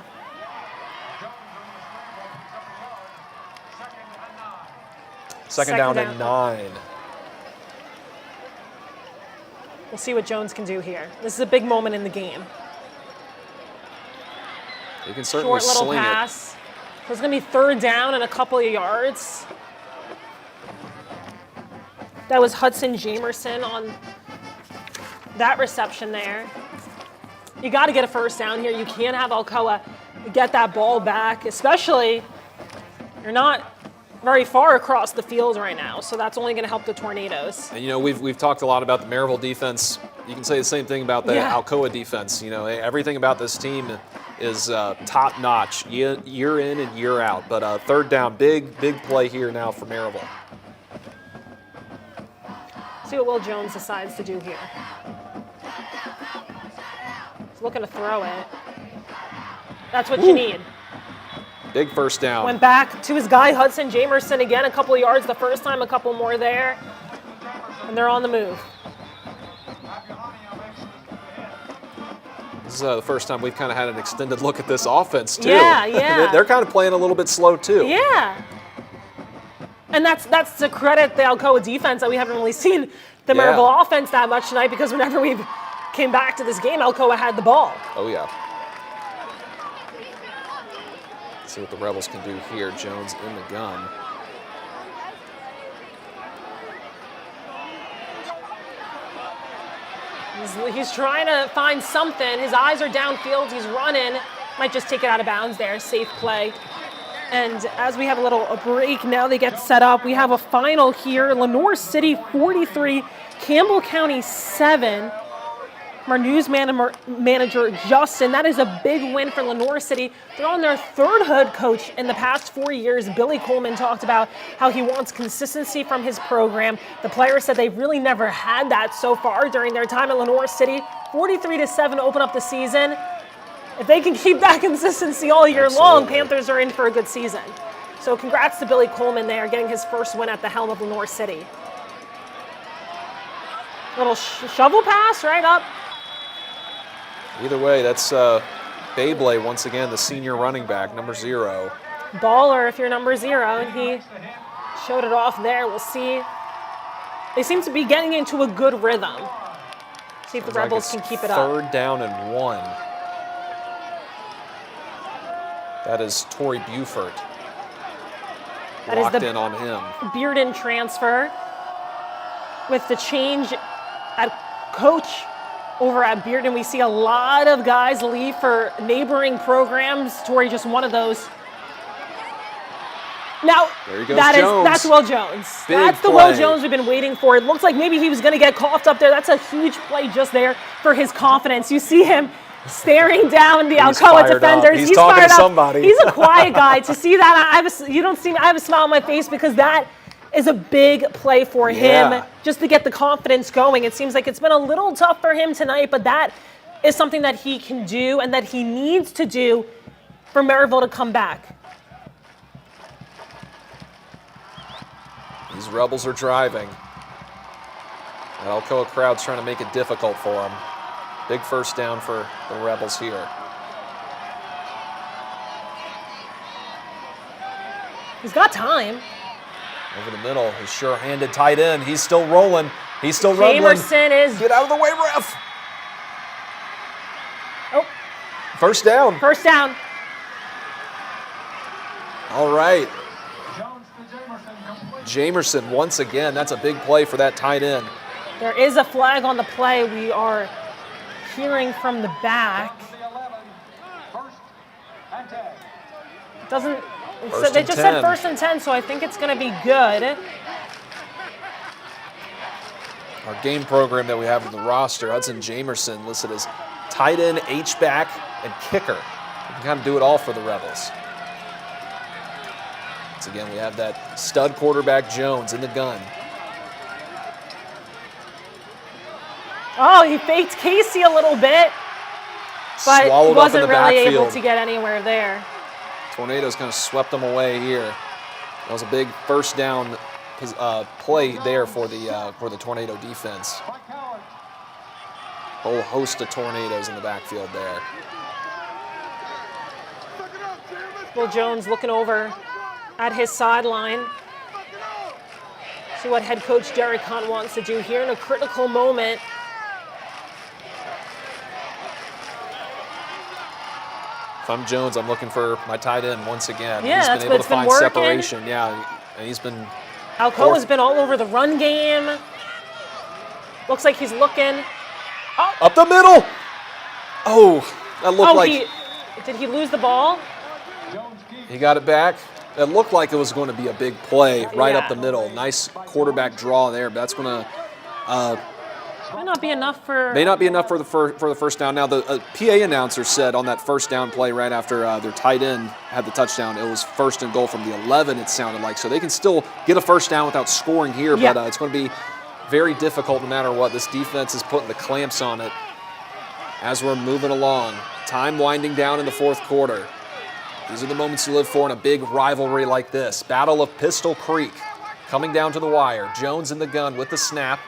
Second down and 9. We'll see what Jones can do here. This is a big moment in the game. He can certainly Short little sling pass. So it's going to be 3rd down and a couple of yards. That was Hudson Jamerson on that reception there. You got to get a first down here. You can't have Alcoa get that ball back, especially you're not very far across the field right now, so that's only going to help the Tornadoes. And we've talked a lot about the Maryville defense. You can say the same thing about the Alcoa defense. Everything about this team is top notch year in and year out. But 3rd down, big play here now for Maryville. See what Will Jones decides to do here. looking to throw it. That's what you need. Big first down. Went back to his guy, Hudson Jamerson, again, a couple of yards the first time, a couple more there. And they're on the move. This is the first time we've kind of had an extended look at this offense, too. Yeah. They're kind of playing a little bit slow, too. Yeah. And that's to credit the Alcoa defense that we haven't really seen the Maryville offense that much tonight, because whenever we came back to this game, Alcoa had the ball. Oh, yeah. Let's see what the Rebels can do here. Jones in the gun. He's trying to find something. His eyes are downfield. He's running. Might just take it out of bounds there. Safe play. And as we have a break, now they get set up. We have a final here. Lenoir City 43, Campbell County 7. Our news manager, Justin, that is a big win for Lenoir City. They're on their third head coach in the past 4 years. Billy Coleman talked about how he wants consistency from his program. The players said they've really never had that so far during their time at Lenoir City. 43-7 open up the season. If they can keep that consistency all year long, Panthers are in for a good season. So congrats to Billy Coleman there, getting his first win at the helm of Lenoir City. Little shovel pass right up. Either way, that's Beyblade once again, the senior running back, number 0. Baller if you're number 0, and he showed it off there. We'll see. They seem to be getting into a good rhythm. See if the Rebels can keep it up. Third down and 1. That is Torrey Buford. That is locked in on him. Bearden transfer. With the change at coach over at Bearden, we see a lot of guys leave for neighboring programs. Torrey just one of those. Now, there he goes, Jones. That's Will Jones. Big that's the play. Will Jones we've been waiting for. It looks like maybe he was going to get coughed up there. That's a huge play just there for his confidence. You see him staring down the Alcoa defenders. He's talking fired to up. somebody. He's a quiet guy. To see that, I have a smile on my face, because that is a big play for him, just to get the confidence going. It seems like it's been a little tough for him tonight, but that is something that he can do and that he needs to do for Maryville to come back. These Rebels are driving. The Alcoa crowd's trying to make it difficult for them. Big first down for the Rebels here. He's got time. Over the middle, his sure-handed tight end. He's still rolling. He's still rumbling. Jamerson is. Get out of the way, ref. Oh. First down. First down. All right. Jamerson once again. That's a big play for that tight end. There is a flag on the play. We are hearing from the back. Doesn't. So they just said 1st and 10, so I think it's going to be good. Our game program that we have in the roster, Hudson Jamerson listed as tight end, H-back, and kicker. We can kind of do it all for the Rebels. Once again, we have that stud quarterback Jones in the gun. Oh, he faked Casey a little bit, but Swallowed wasn't up in the really backfield. able to get anywhere there. Tornadoes kind of swept them away here. That was a big first down play there for the Tornado defense. Whole host of tornadoes in the backfield there. Will Jones looking over at his sideline. See what head coach Derek Hunt wants to do here in a critical moment. If I'm Jones, I'm looking for my tight end once again. Yeah, he's been able to find working. separation. Yeah, and he's been. Alcoa's been all over the run game. Looks like he's looking. Oh. Up the middle. Oh, that looked like. Did he lose the ball? He got it back. It looked like it was going to be a big play right up the middle. Nice quarterback draw there, but that's going to. Might not be enough for. May not be enough for the first down. Now the PA announcer said on that first down play right after their tight end had the touchdown, it was 1st and goal from the 11. It sounded like, so they can still get a first down without scoring here, yeah. But it's going to be very difficult no matter what. This defense is putting the clamps on it as we're moving along. Time winding down in the fourth quarter. These are the moments you live for in a big rivalry like this. Battle of Pistol Creek coming down to the wire. Jones in the gun with the snap.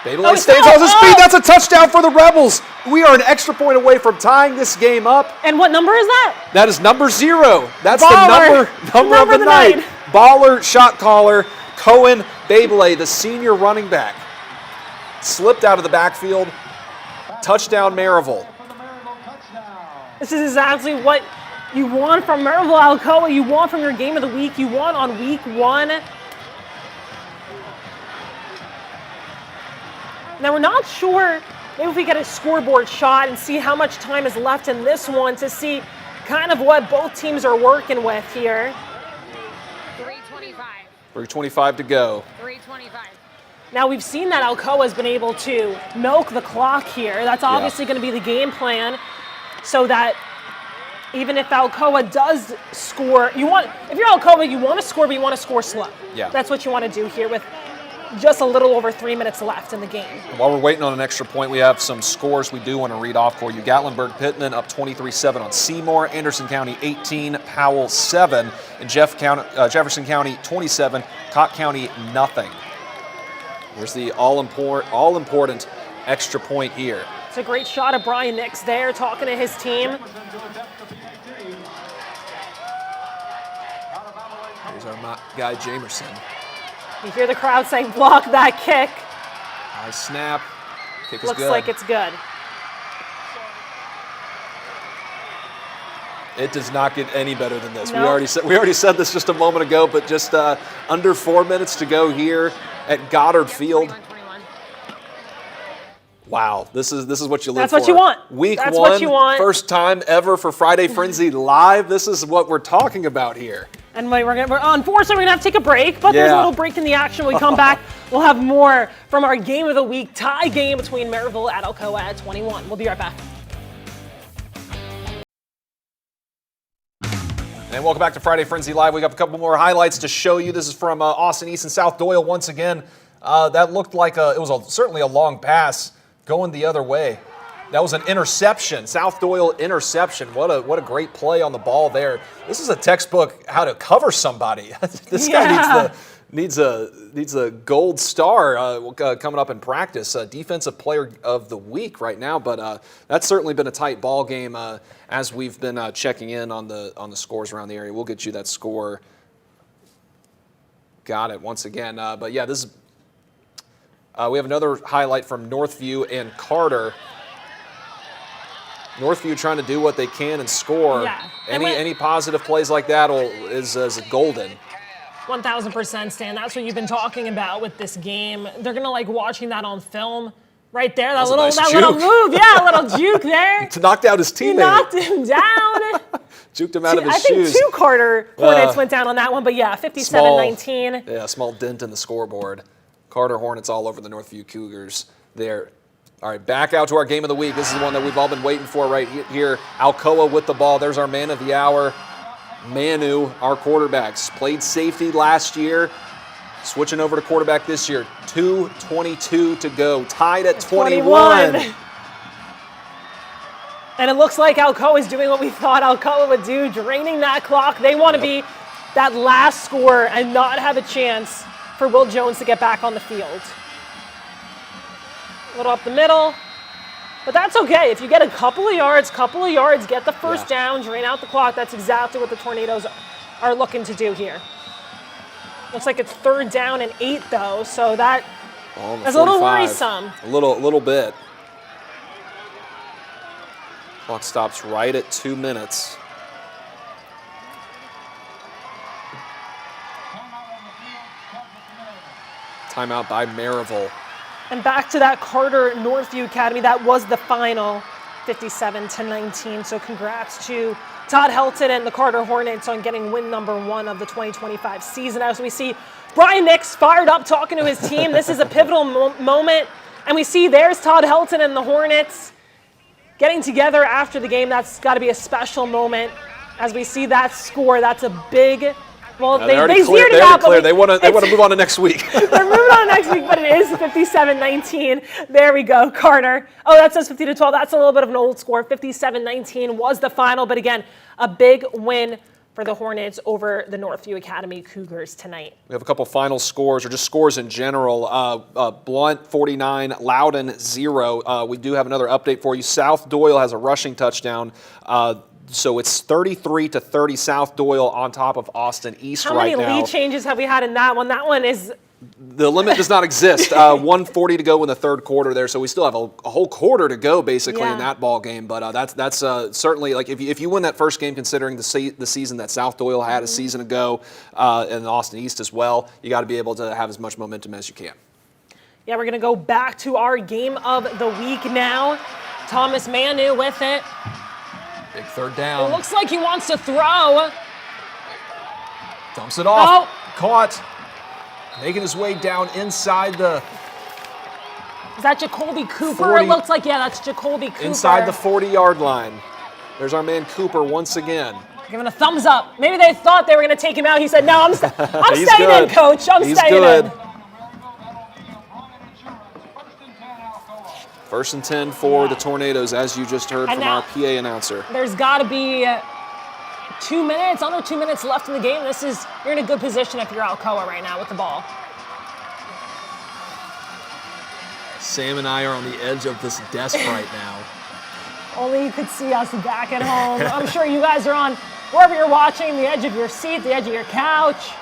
Badeley stays on his feet. That's a touchdown for the Rebels. We are an extra point away from tying this game up. And what number is that? That is number 0. That's Baller. the number of the night. Baller, shot caller, Cohen Badeley, the senior running back. Slipped out of the backfield. Touchdown, Maryville. This is exactly what you want from Maryville, Alcoa. You want from your game of the week. You want on week 1. Now, we're not sure maybe if we get a scoreboard shot and see how much time is left in this one to see kind of what both teams are working with here. 3:25. 3:25 to go. 3:25. Now, we've seen that Alcoa has been able to milk the clock here. That's obviously going to be the game plan so that even if Alcoa does score, if you're Alcoa, you want to score, but you want to score slow. Yeah. That's what you want to do here with just a little over 3 minutes left in the game. While we're waiting on an extra point, we have some scores we do want to read off for you. Gatlinburg-Pittman up 23-7 on Seymour. Anderson County 18, Powell 7, and Jefferson County 27, Cott County nothing. Where's the all-important extra point here? It's a great shot of Brian Nix there talking to his team. Here's our guy Jamerson. You hear the crowd saying, block that kick. High snap. Kick is Looks good. like it's good. It does not get any better than this. No. We already said this just a moment ago, but just under 4 minutes to go here at Goddard Field. 21. Wow, this is what you live That's for. what you want. Week That's 1, what you want. first time ever for Friday Frenzy Live. This is what we're talking about here. And unfortunately, we're going to have to take a break, but there's a Yeah. little break in the action. When we come back, we'll have more from our game of the week tie game between Maryville and Alcoa at 21. We'll be right back. And welcome back to Friday Frenzy Live. We got a couple more highlights to show you. This is from Austin East and South Doyle once again. That looked like it was certainly a long pass going the other way. That was an interception, South Doyle interception. What a great play on the ball there. This is a textbook how to cover somebody. This guy needs a gold star coming up in practice. Defensive player of the week right now, but that's certainly been a tight ball game as we've been checking in on the scores around the area. We'll get you that score. Got it once again. But yeah, this is. We have another highlight from Northview and Carter. Northview trying to do what they can and score. Yeah. Any positive plays like that is golden. 1,000%, Stan. That's what you've been talking about with this game. They're gonna like watching that on film, right there. That little move, yeah, a little juke there. To knock out his teammate. He knocked him down. Juked him out of his I think shoes. 2 Carter Hornets went down on that one, but yeah, 57-19. Yeah, small dent in the scoreboard. Carter Hornets all over the Northview Cougars there. All right, back out to our game of the week. This is the one that we've all been waiting for right here. Alcoa with the ball. There's our man of the hour. Manu, our quarterbacks. Played safety last year. Switching over to quarterback this year. 2:22 to go. Tied at 21. And it looks like Alcoa is doing what we thought Alcoa would do, draining that clock. They want to be that last score and not have a chance for Will Jones to get back on the field. A little up the middle, but that's okay. If you get a couple of yards, get the first down, drain out the clock. That's exactly what the Tornadoes are looking to do here. Looks like it's 3rd down and 8 though, so that is a little worrisome. A little bit. Clock stops right at 2 minutes. Timeout by Maryville. And back to that Carter Northview Academy. That was the final, 57-19. So congrats to Todd Helton and the Carter Hornets on getting win number 1 of the 2025 season. As we see Brian Nix fired up talking to his team. This is a pivotal moment. And we see there's Todd Helton and the Hornets getting together after the game. That's got to be a special moment. As we see that score, that's a big. Well, they zeroed it out. They want to move on to next week. They're moving on to next week, but it is 57-19. There we go, Carter. Oh, that says 50-12. That's a little bit of an old score. 57-19 was the final, but again, a big win for the Hornets over the Northview Academy Cougars tonight. We have a couple final scores, or just scores in general. Blunt 49, Loudon 0. We do have another update for you. South Doyle has a rushing touchdown. So it's 33-30 South Doyle on top of Austin East right now. How many lead changes have we had in that one? That one is... The limit does not exist. 1:40 to go in the third quarter there, so we still have a whole quarter to go basically in that ball game. But that's certainly, like, if you win that first game, considering the season that South Doyle had a season ago, and Austin East as well, you got to be able to have as much momentum as you can. Yeah, we're going to go back to our game of the week now. Thomas Manu with it. Big third down. It looks like he wants to throw. Dumps it off. Caught. Making his way down inside the... Is that Jacoby Cooper? 40, it looks like, yeah, that's Jacoby Cooper. Inside the 40-yard line. There's our man Cooper once again. Giving a thumbs up. Maybe they thought they were going to take him out. He said, no, I'm staying good. in, coach. I'm He's staying good. in. First and 10 for the Tornadoes, as you just heard from our PA announcer. There's got to be 2 minutes, under 2 minutes left in the game. You're in a good position if you're Alcoa right now with the ball. Sam and I are on the edge of this desk right now. Only you could see us back at home. I'm sure you guys are on, wherever you're watching, the edge of your seat, the edge of your couch.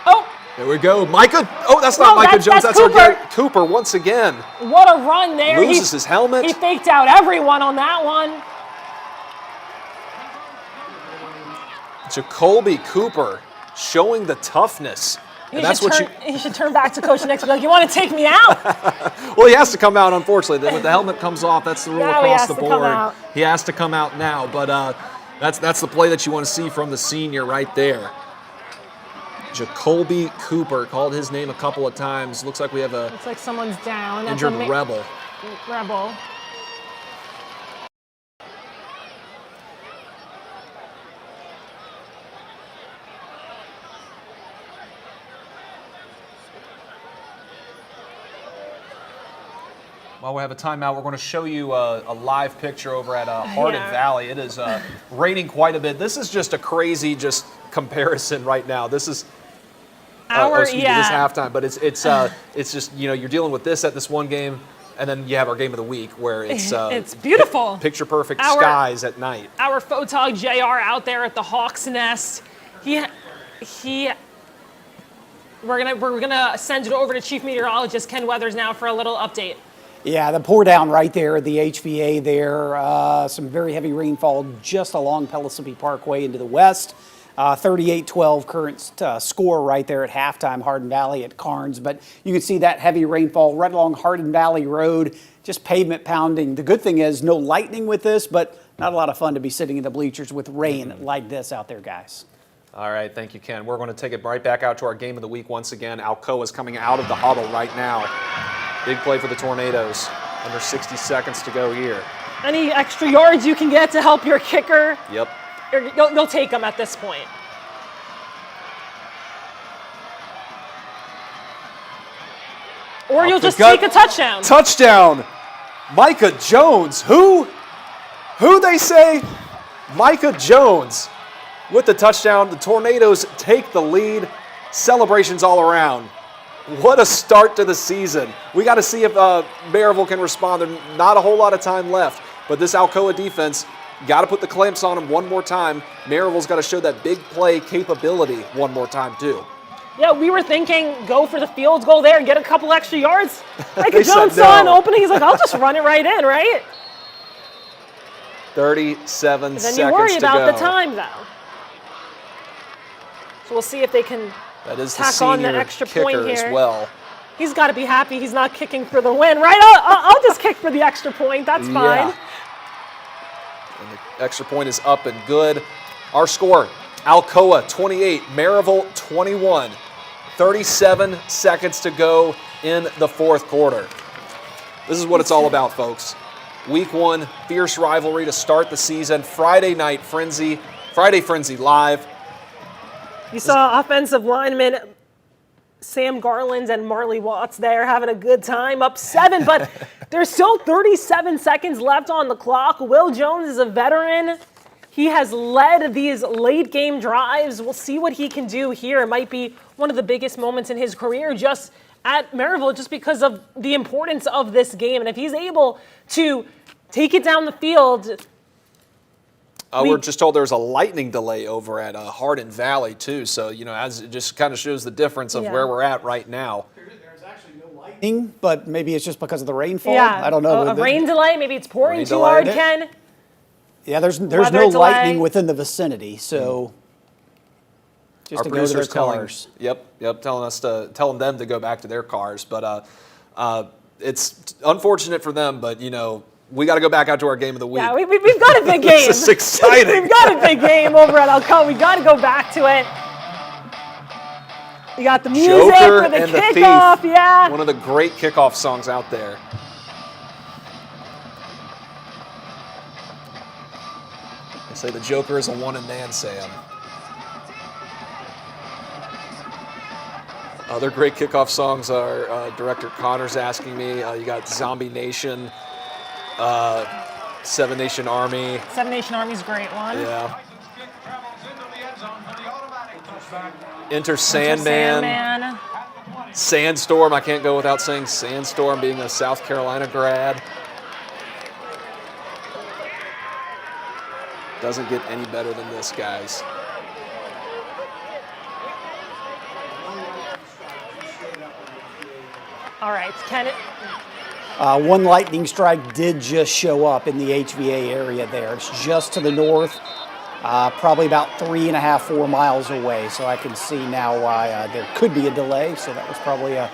Oh! There we go. Micah. Oh, that's not Micah Jones. That's Cooper. our guy, Cooper once again. What a run there. Loses his helmet. He faked out everyone on that one. Jacoby Cooper showing the toughness. He should turn back to coach next week. Like, you want to take me out? Well, he has to come out, unfortunately. When the helmet comes off, that's the rule across the board. He has to come out now, but that's the play that you want to see from the senior right there. Jacoby Cooper, called his name a couple of times. Looks like we have Looks like someone's down. Injured Rebel. While we have a timeout, we're going to show you a live picture over at Hardin Valley. It is raining quite a bit. This is just a crazy comparison right now. This is this halftime, but it's just, you know, you're dealing with this at this one game, and then you have our game of the week where it's beautiful, picture perfect skies at night. Our photog JR out there at the Hawk's Nest. We're gonna send it over to Chief Meteorologist Ken Weathers now for a little update. Yeah, the pour down right there, the HVA there, some very heavy rainfall just along Pellissippi Parkway into the west. 38-12 current score right there at halftime, Hardin Valley at Carnes. But you can see that heavy rainfall right along Hardin Valley Road, just pavement pounding. The good thing is no lightning with this, but not a lot of fun to be sitting in the bleachers with rain like this out there, guys. All right, thank you, Ken. We're going to take it right back out to our game of the week once again. Alcoa is coming out of the huddle right now. Big play for the Tornadoes. Under 60 seconds to go here. Any extra yards you can get to help your kicker? Yep. You'll take them at this point. Or you'll just take a touchdown. Touchdown! Micah Jones. Who they say? Micah Jones with the touchdown. The Tornadoes take the lead. Celebrations all around. What a start to the season. We got to see if Maryville can respond. There's not a whole lot of time left, but this Alcoa defense, got to put the clamps on them one more time. Maryville's got to show that big play capability one more time, too. Yeah, we were thinking go for the field goal there and get a couple extra yards. Like Jones saw an opening, he's like, I'll just run it right in, right? 37 seconds to go. Then you worry about the time, though. So we'll see if they can tack on that extra point here. As well. He's got to be happy he's not kicking for the win, right? I'll just kick for the extra point. That's fine. Yeah. And the extra point is up and good. Our score, Alcoa 28, Maryville 21. 37 seconds to go in the fourth quarter. This is what it's all about, folks. Week one, fierce rivalry to start the season. Friday Frenzy Live. You saw offensive lineman Sam Garland and Marley Watts there having a good time, up 7, but there's still 37 seconds left on the clock. Will Jones is a veteran. He has led these late game drives. We'll see what he can do here. It might be one of the biggest moments in his career just at Maryville, just because of the importance of this game. And if he's able to take it down the field. We're just told there's a lightning delay over at Hardin Valley too, so as it just kind of shows the difference of where we're at right now. There's actually no lightning, but maybe it's just because of the rainfall. Yeah, I don't know. A rain delay. Maybe it's pouring Rain too delay. hard, Ken. Yeah, there's Weather no delay. lightning within the vicinity, so just Our to go to their producer's telling, cars. telling them to go back to their cars, but it's unfortunate for them, but we got to go back out to our game of the week. Yeah, we've got a big game. This is exciting. We've got a big game over at Alcoa. We got to go back to it. You got the music Joker for the and kickoff, the Thief. yeah. One of the great kickoff songs out there. They say the Joker is a one-and-man, Sam. Other great kickoff songs are Director Connor's asking me. You got Zombie Nation, Seven Nation Army. Seven Nation Army's a great one. Yeah. Enter Sandman. Sandstorm. I can't go without saying Sandstorm, being a South Carolina grad. Doesn't get any better than this, guys. All right, Ken. One lightning strike did just show up in the HVA area there. It's just to the north, probably about 3.5, 4 miles away. So I can see now why there could be a delay. So that was probably a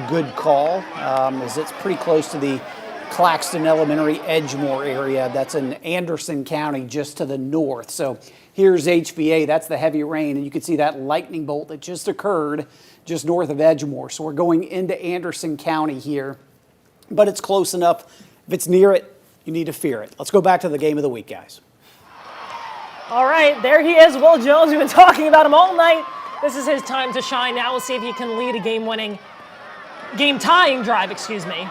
good call, as it's pretty close to the Claxton Elementary Edgemore area. That's in Anderson County, just to the north. So here's HVA. That's the heavy rain, and you can see that lightning bolt that just occurred just north of Edgemore. So we're going into Anderson County here, but it's close enough. If it's near it, you need to fear it. Let's go back to the game of the week, guys. All right, there he is, Will Jones. We've been talking about him all night. This is his time to shine now. We'll see if he can lead a game-tying drive, excuse me.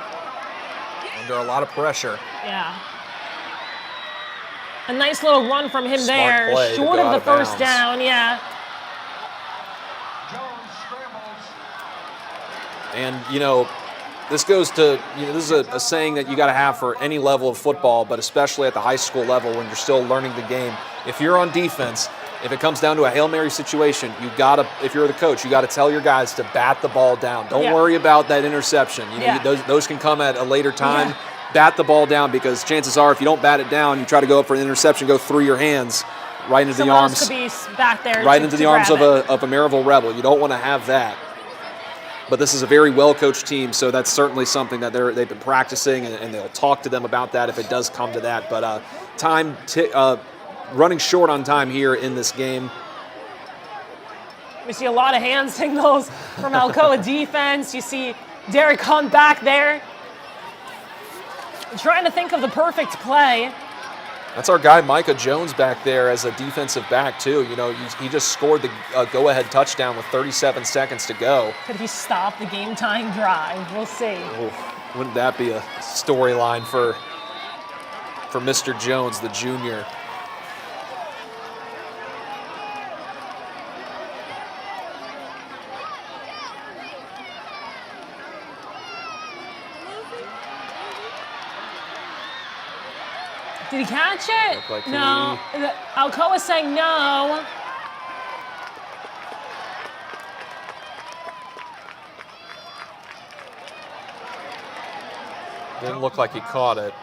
Under a lot of pressure. Yeah. A nice little run from him Smart there, play to short go of out the of first bounds. down, yeah. And, this goes to, this is a saying that you got to have for any level of football, but especially at the high school level when you're still learning the game. If you're on defense, if it comes down to a Hail Mary situation, if you're the coach, you got to tell your guys to bat the ball down. Don't worry about that interception. Those can come at a later time. Yeah. Bat the ball down, because chances are if you don't bat it down, you try to go up for an interception, go through your hands right into Someone the arms. else could be back there Right to- into to the arms grab of it. a Maryville Rebel. You don't want to have that. But this is a very well-coached team, so that's certainly something that they've been practicing, and they'll talk to them about that if it does come to that. But running short on time here in this game. We see a lot of hand signals from Alcoa defense. You see Derek Hunt back there. Trying to think of the perfect play. That's our guy Micah Jones back there as a defensive back too. He just scored the go-ahead touchdown with 37 seconds to go. Could he stop the game-tying drive? We'll see. Oh, wouldn't that be a storyline for Mr. Jones, the junior? Did he catch it? Looked like No. Alcoa's saying no. Didn't look like he caught it.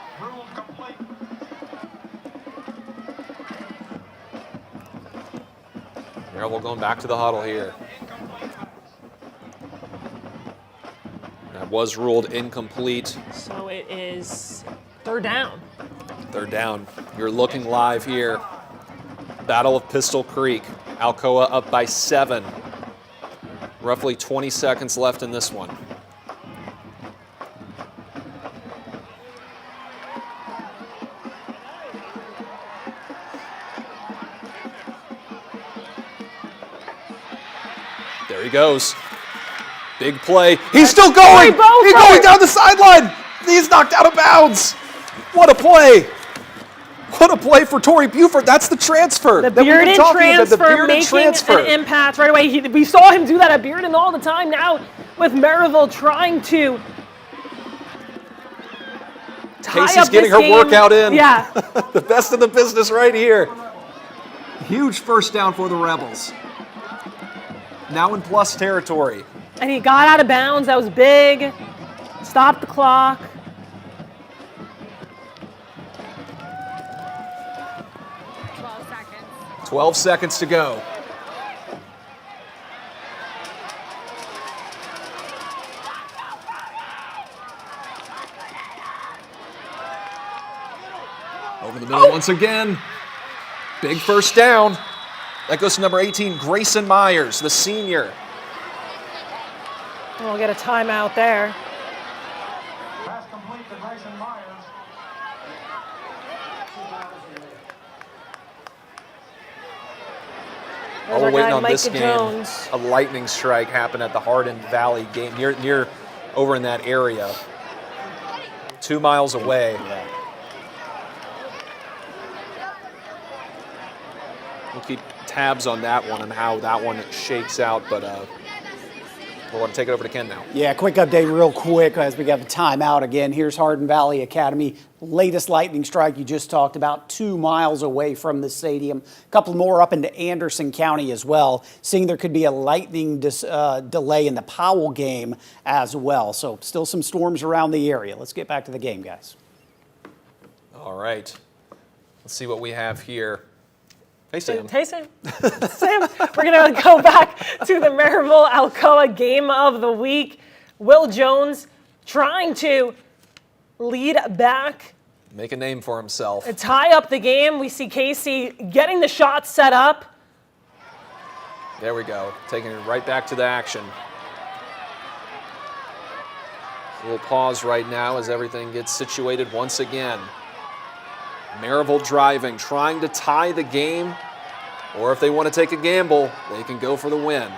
Maryville going back to the huddle here. That was ruled incomplete. So it is third down. Third down. You're looking live here. Battle of Pistol Creek. Alcoa up by 7. Roughly 20 seconds left in this one. There he goes. Big play. He's still going. He's going down the sideline. He's knocked out of bounds. What a play. What a play for Torrey Buford. That's the transfer. The that we've been bearded talking about, transfer the bearded making transfer. an impact right away. We saw him do that at Bearden all the time now with Maryville trying to tie Casey's up getting this her game. workout in. Yeah. The best in the business right here. Huge first down for the Rebels. Now in plus territory. And he got out of bounds. That was big. Stopped the clock. 12 seconds to go. Over the middle once again. Big first down. That goes to number 18, Grayson Myers, the senior. We'll get a timeout there. Pass complete to Grayson Myers. All we're waiting on this Micah game, Jones. a lightning strike happened at the Hardin Valley game, near over in that area, 2 miles away. We'll keep tabs on that one and how that one shakes out, but we'll want to take it over to Ken now. Yeah, quick update real quick as we got the timeout again. Here's Hardin Valley Academy. Latest lightning strike you just talked about, 2 miles away from the stadium. A couple more up into Anderson County as well. Seeing there could be a lightning delay in the Powell game as well. So still some storms around the area. Let's get back to the game, guys. All right. Let's see what we have here. Hey, Sam. Hey, Sam. Sam, we're going to go back to the Maryville Alcoa game of the week. Will Jones trying to lead back, Make a name for himself. tie up the game. We see Casey getting the shot set up. There we go. Taking it right back to the action. We'll pause right now as everything gets situated once again. Maryville driving, trying to tie the game, or if they want to take a gamble, they can go for the win.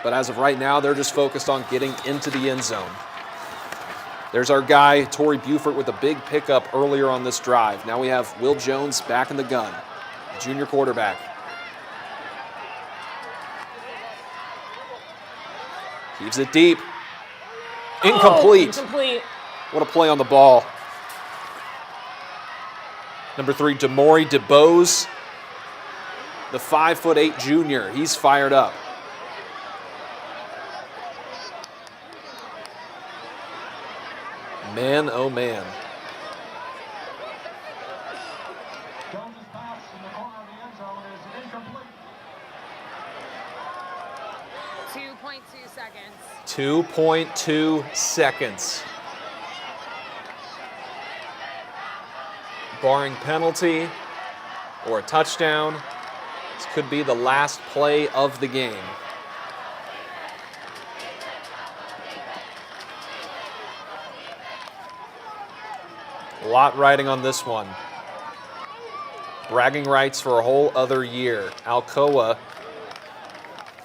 But as of right now, they're just focused on getting into the end zone. There's our guy, Torrey Buford, with a big pickup earlier on this drive. Now we have Will Jones back in the gun, junior quarterback. Keeps it deep. Incomplete. Incomplete. What a play on the ball. Number 3, Demori DeBose, the 5'8" junior. He's fired up. Man, oh man. Jones's pass in the corner of the end zone is incomplete. 2.2 seconds. 2.2 seconds. Barring penalty or a touchdown, this could be the last play of the game. A lot riding on this one. Bragging rights for a whole other year. Alcoa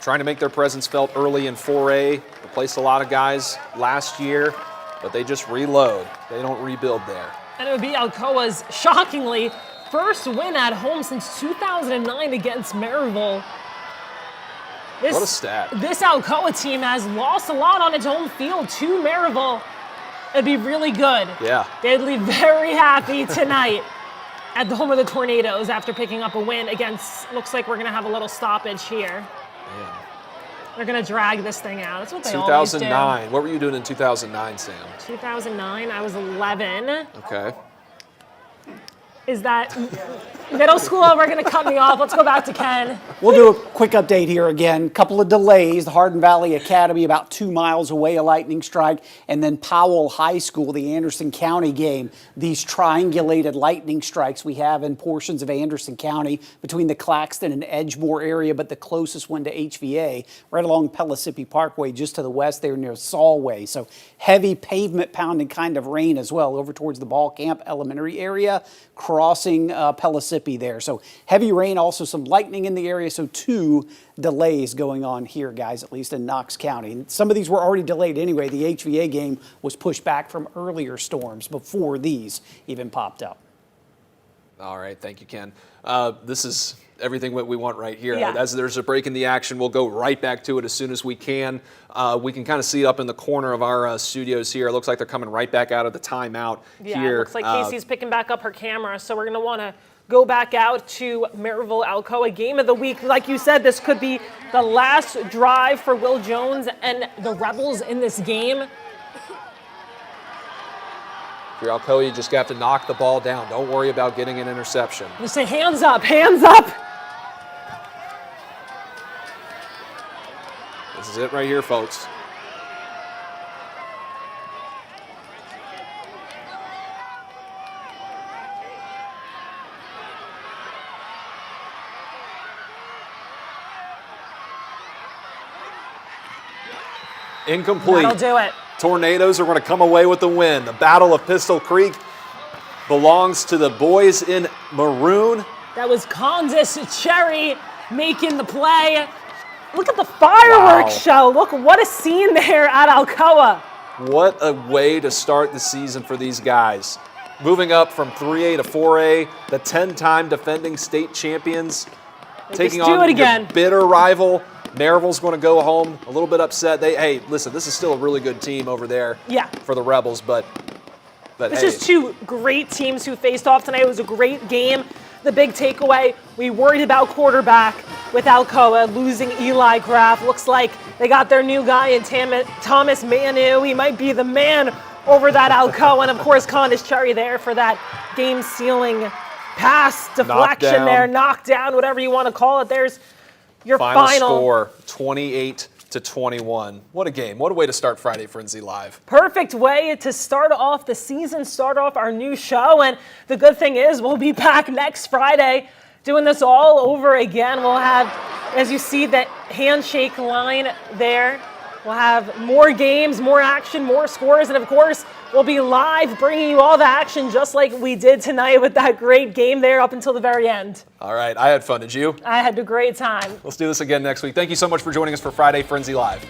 trying to make their presence felt early in 4A. Replaced a lot of guys last year, but they just reload. They don't rebuild there. And it would be Alcoa's, shockingly, first win at home since 2009 against Maryville. What a stat. This Alcoa team has lost a lot on its home field to Maryville. It'd be really good. Yeah. They'd leave very happy tonight at the home of the Tornadoes after picking up a win against, looks like we're going to have a little stoppage here. Man. They're going to drag this thing out. That's what they always do. 2009. What were you doing in 2009, Sam? 2009, I was 11. Okay. Is that middle school? We're going to cut me off. Let's go back to Ken. We'll do a quick update here again. Couple of delays. The Hardin Valley Academy about 2 miles away, a lightning strike. And then Powell High School, the Anderson County game. These triangulated lightning strikes we have in portions of Anderson County between the Claxton and Edgemore area, but the closest one to HVA, right along Pellissippi Parkway, just to the west there near Solway. So heavy pavement pounding kind of rain as well over towards the Ball Camp Elementary area. crossing Pellissippi there. So heavy rain, also some lightning in the area. So 2 delays going on here, guys, at least in Knox County. And some of these were already delayed anyway. The HVA game was pushed back from earlier storms before these even popped up. All right, thank you, Ken. This is everything what we want right here. Yeah. As there's a break in the action, we'll go right back to it as soon as we can. We can kind of see it up in the corner of our studios here. It looks like they're coming right back out of the timeout here. It looks like Casey's picking back up her camera, so we're going to want to go back out to Maryville Alcoa game of the week. Like you said, this could be the last drive for Will Jones and the Rebels in this game. If you're Alcoa, you just have to knock the ball down. Don't worry about getting an interception. Just say hands up, hands up. This is it right here, folks. Incomplete. That'll do it. Tornadoes are going to come away with the win. The Battle of Pistol Creek belongs to the boys in maroon. That was Condis Cherry making the play. Look at the fireworks show. Look, what a scene there at Alcoa. What a way to start the season for these guys. Moving up from 3A to 4A, the 10-time defending state champions, taking on your bitter rival. Maryville's going to go home a little bit upset. Hey, listen, this is still a really good team over there for the Rebels, but it's just 2 great teams who faced off tonight. It was a great game. The big takeaway, we worried about quarterback with Alcoa losing Eli Graff. Looks like they got their new guy in Thomas Manu. He might be the man over that Alcoa. And, of course, Condis Cherry there for that game-sealing pass, deflection there, knockdown, whatever you want to call it. There's your final score, 28-21. What a game. What a way to start Friday Frenzy Live. Perfect way to start off the season, start off our new show. And the good thing is we'll be back next Friday doing this all over again. We'll have, as you see, that handshake line there. We'll have more games, more action, more scores, and of course, we'll be live bringing you all the action just like we did tonight with that great game there up until the very end. All right, I had fun. Did you? I had a great time. Let's do this again next week. Thank you so much for joining us for Friday Frenzy Live.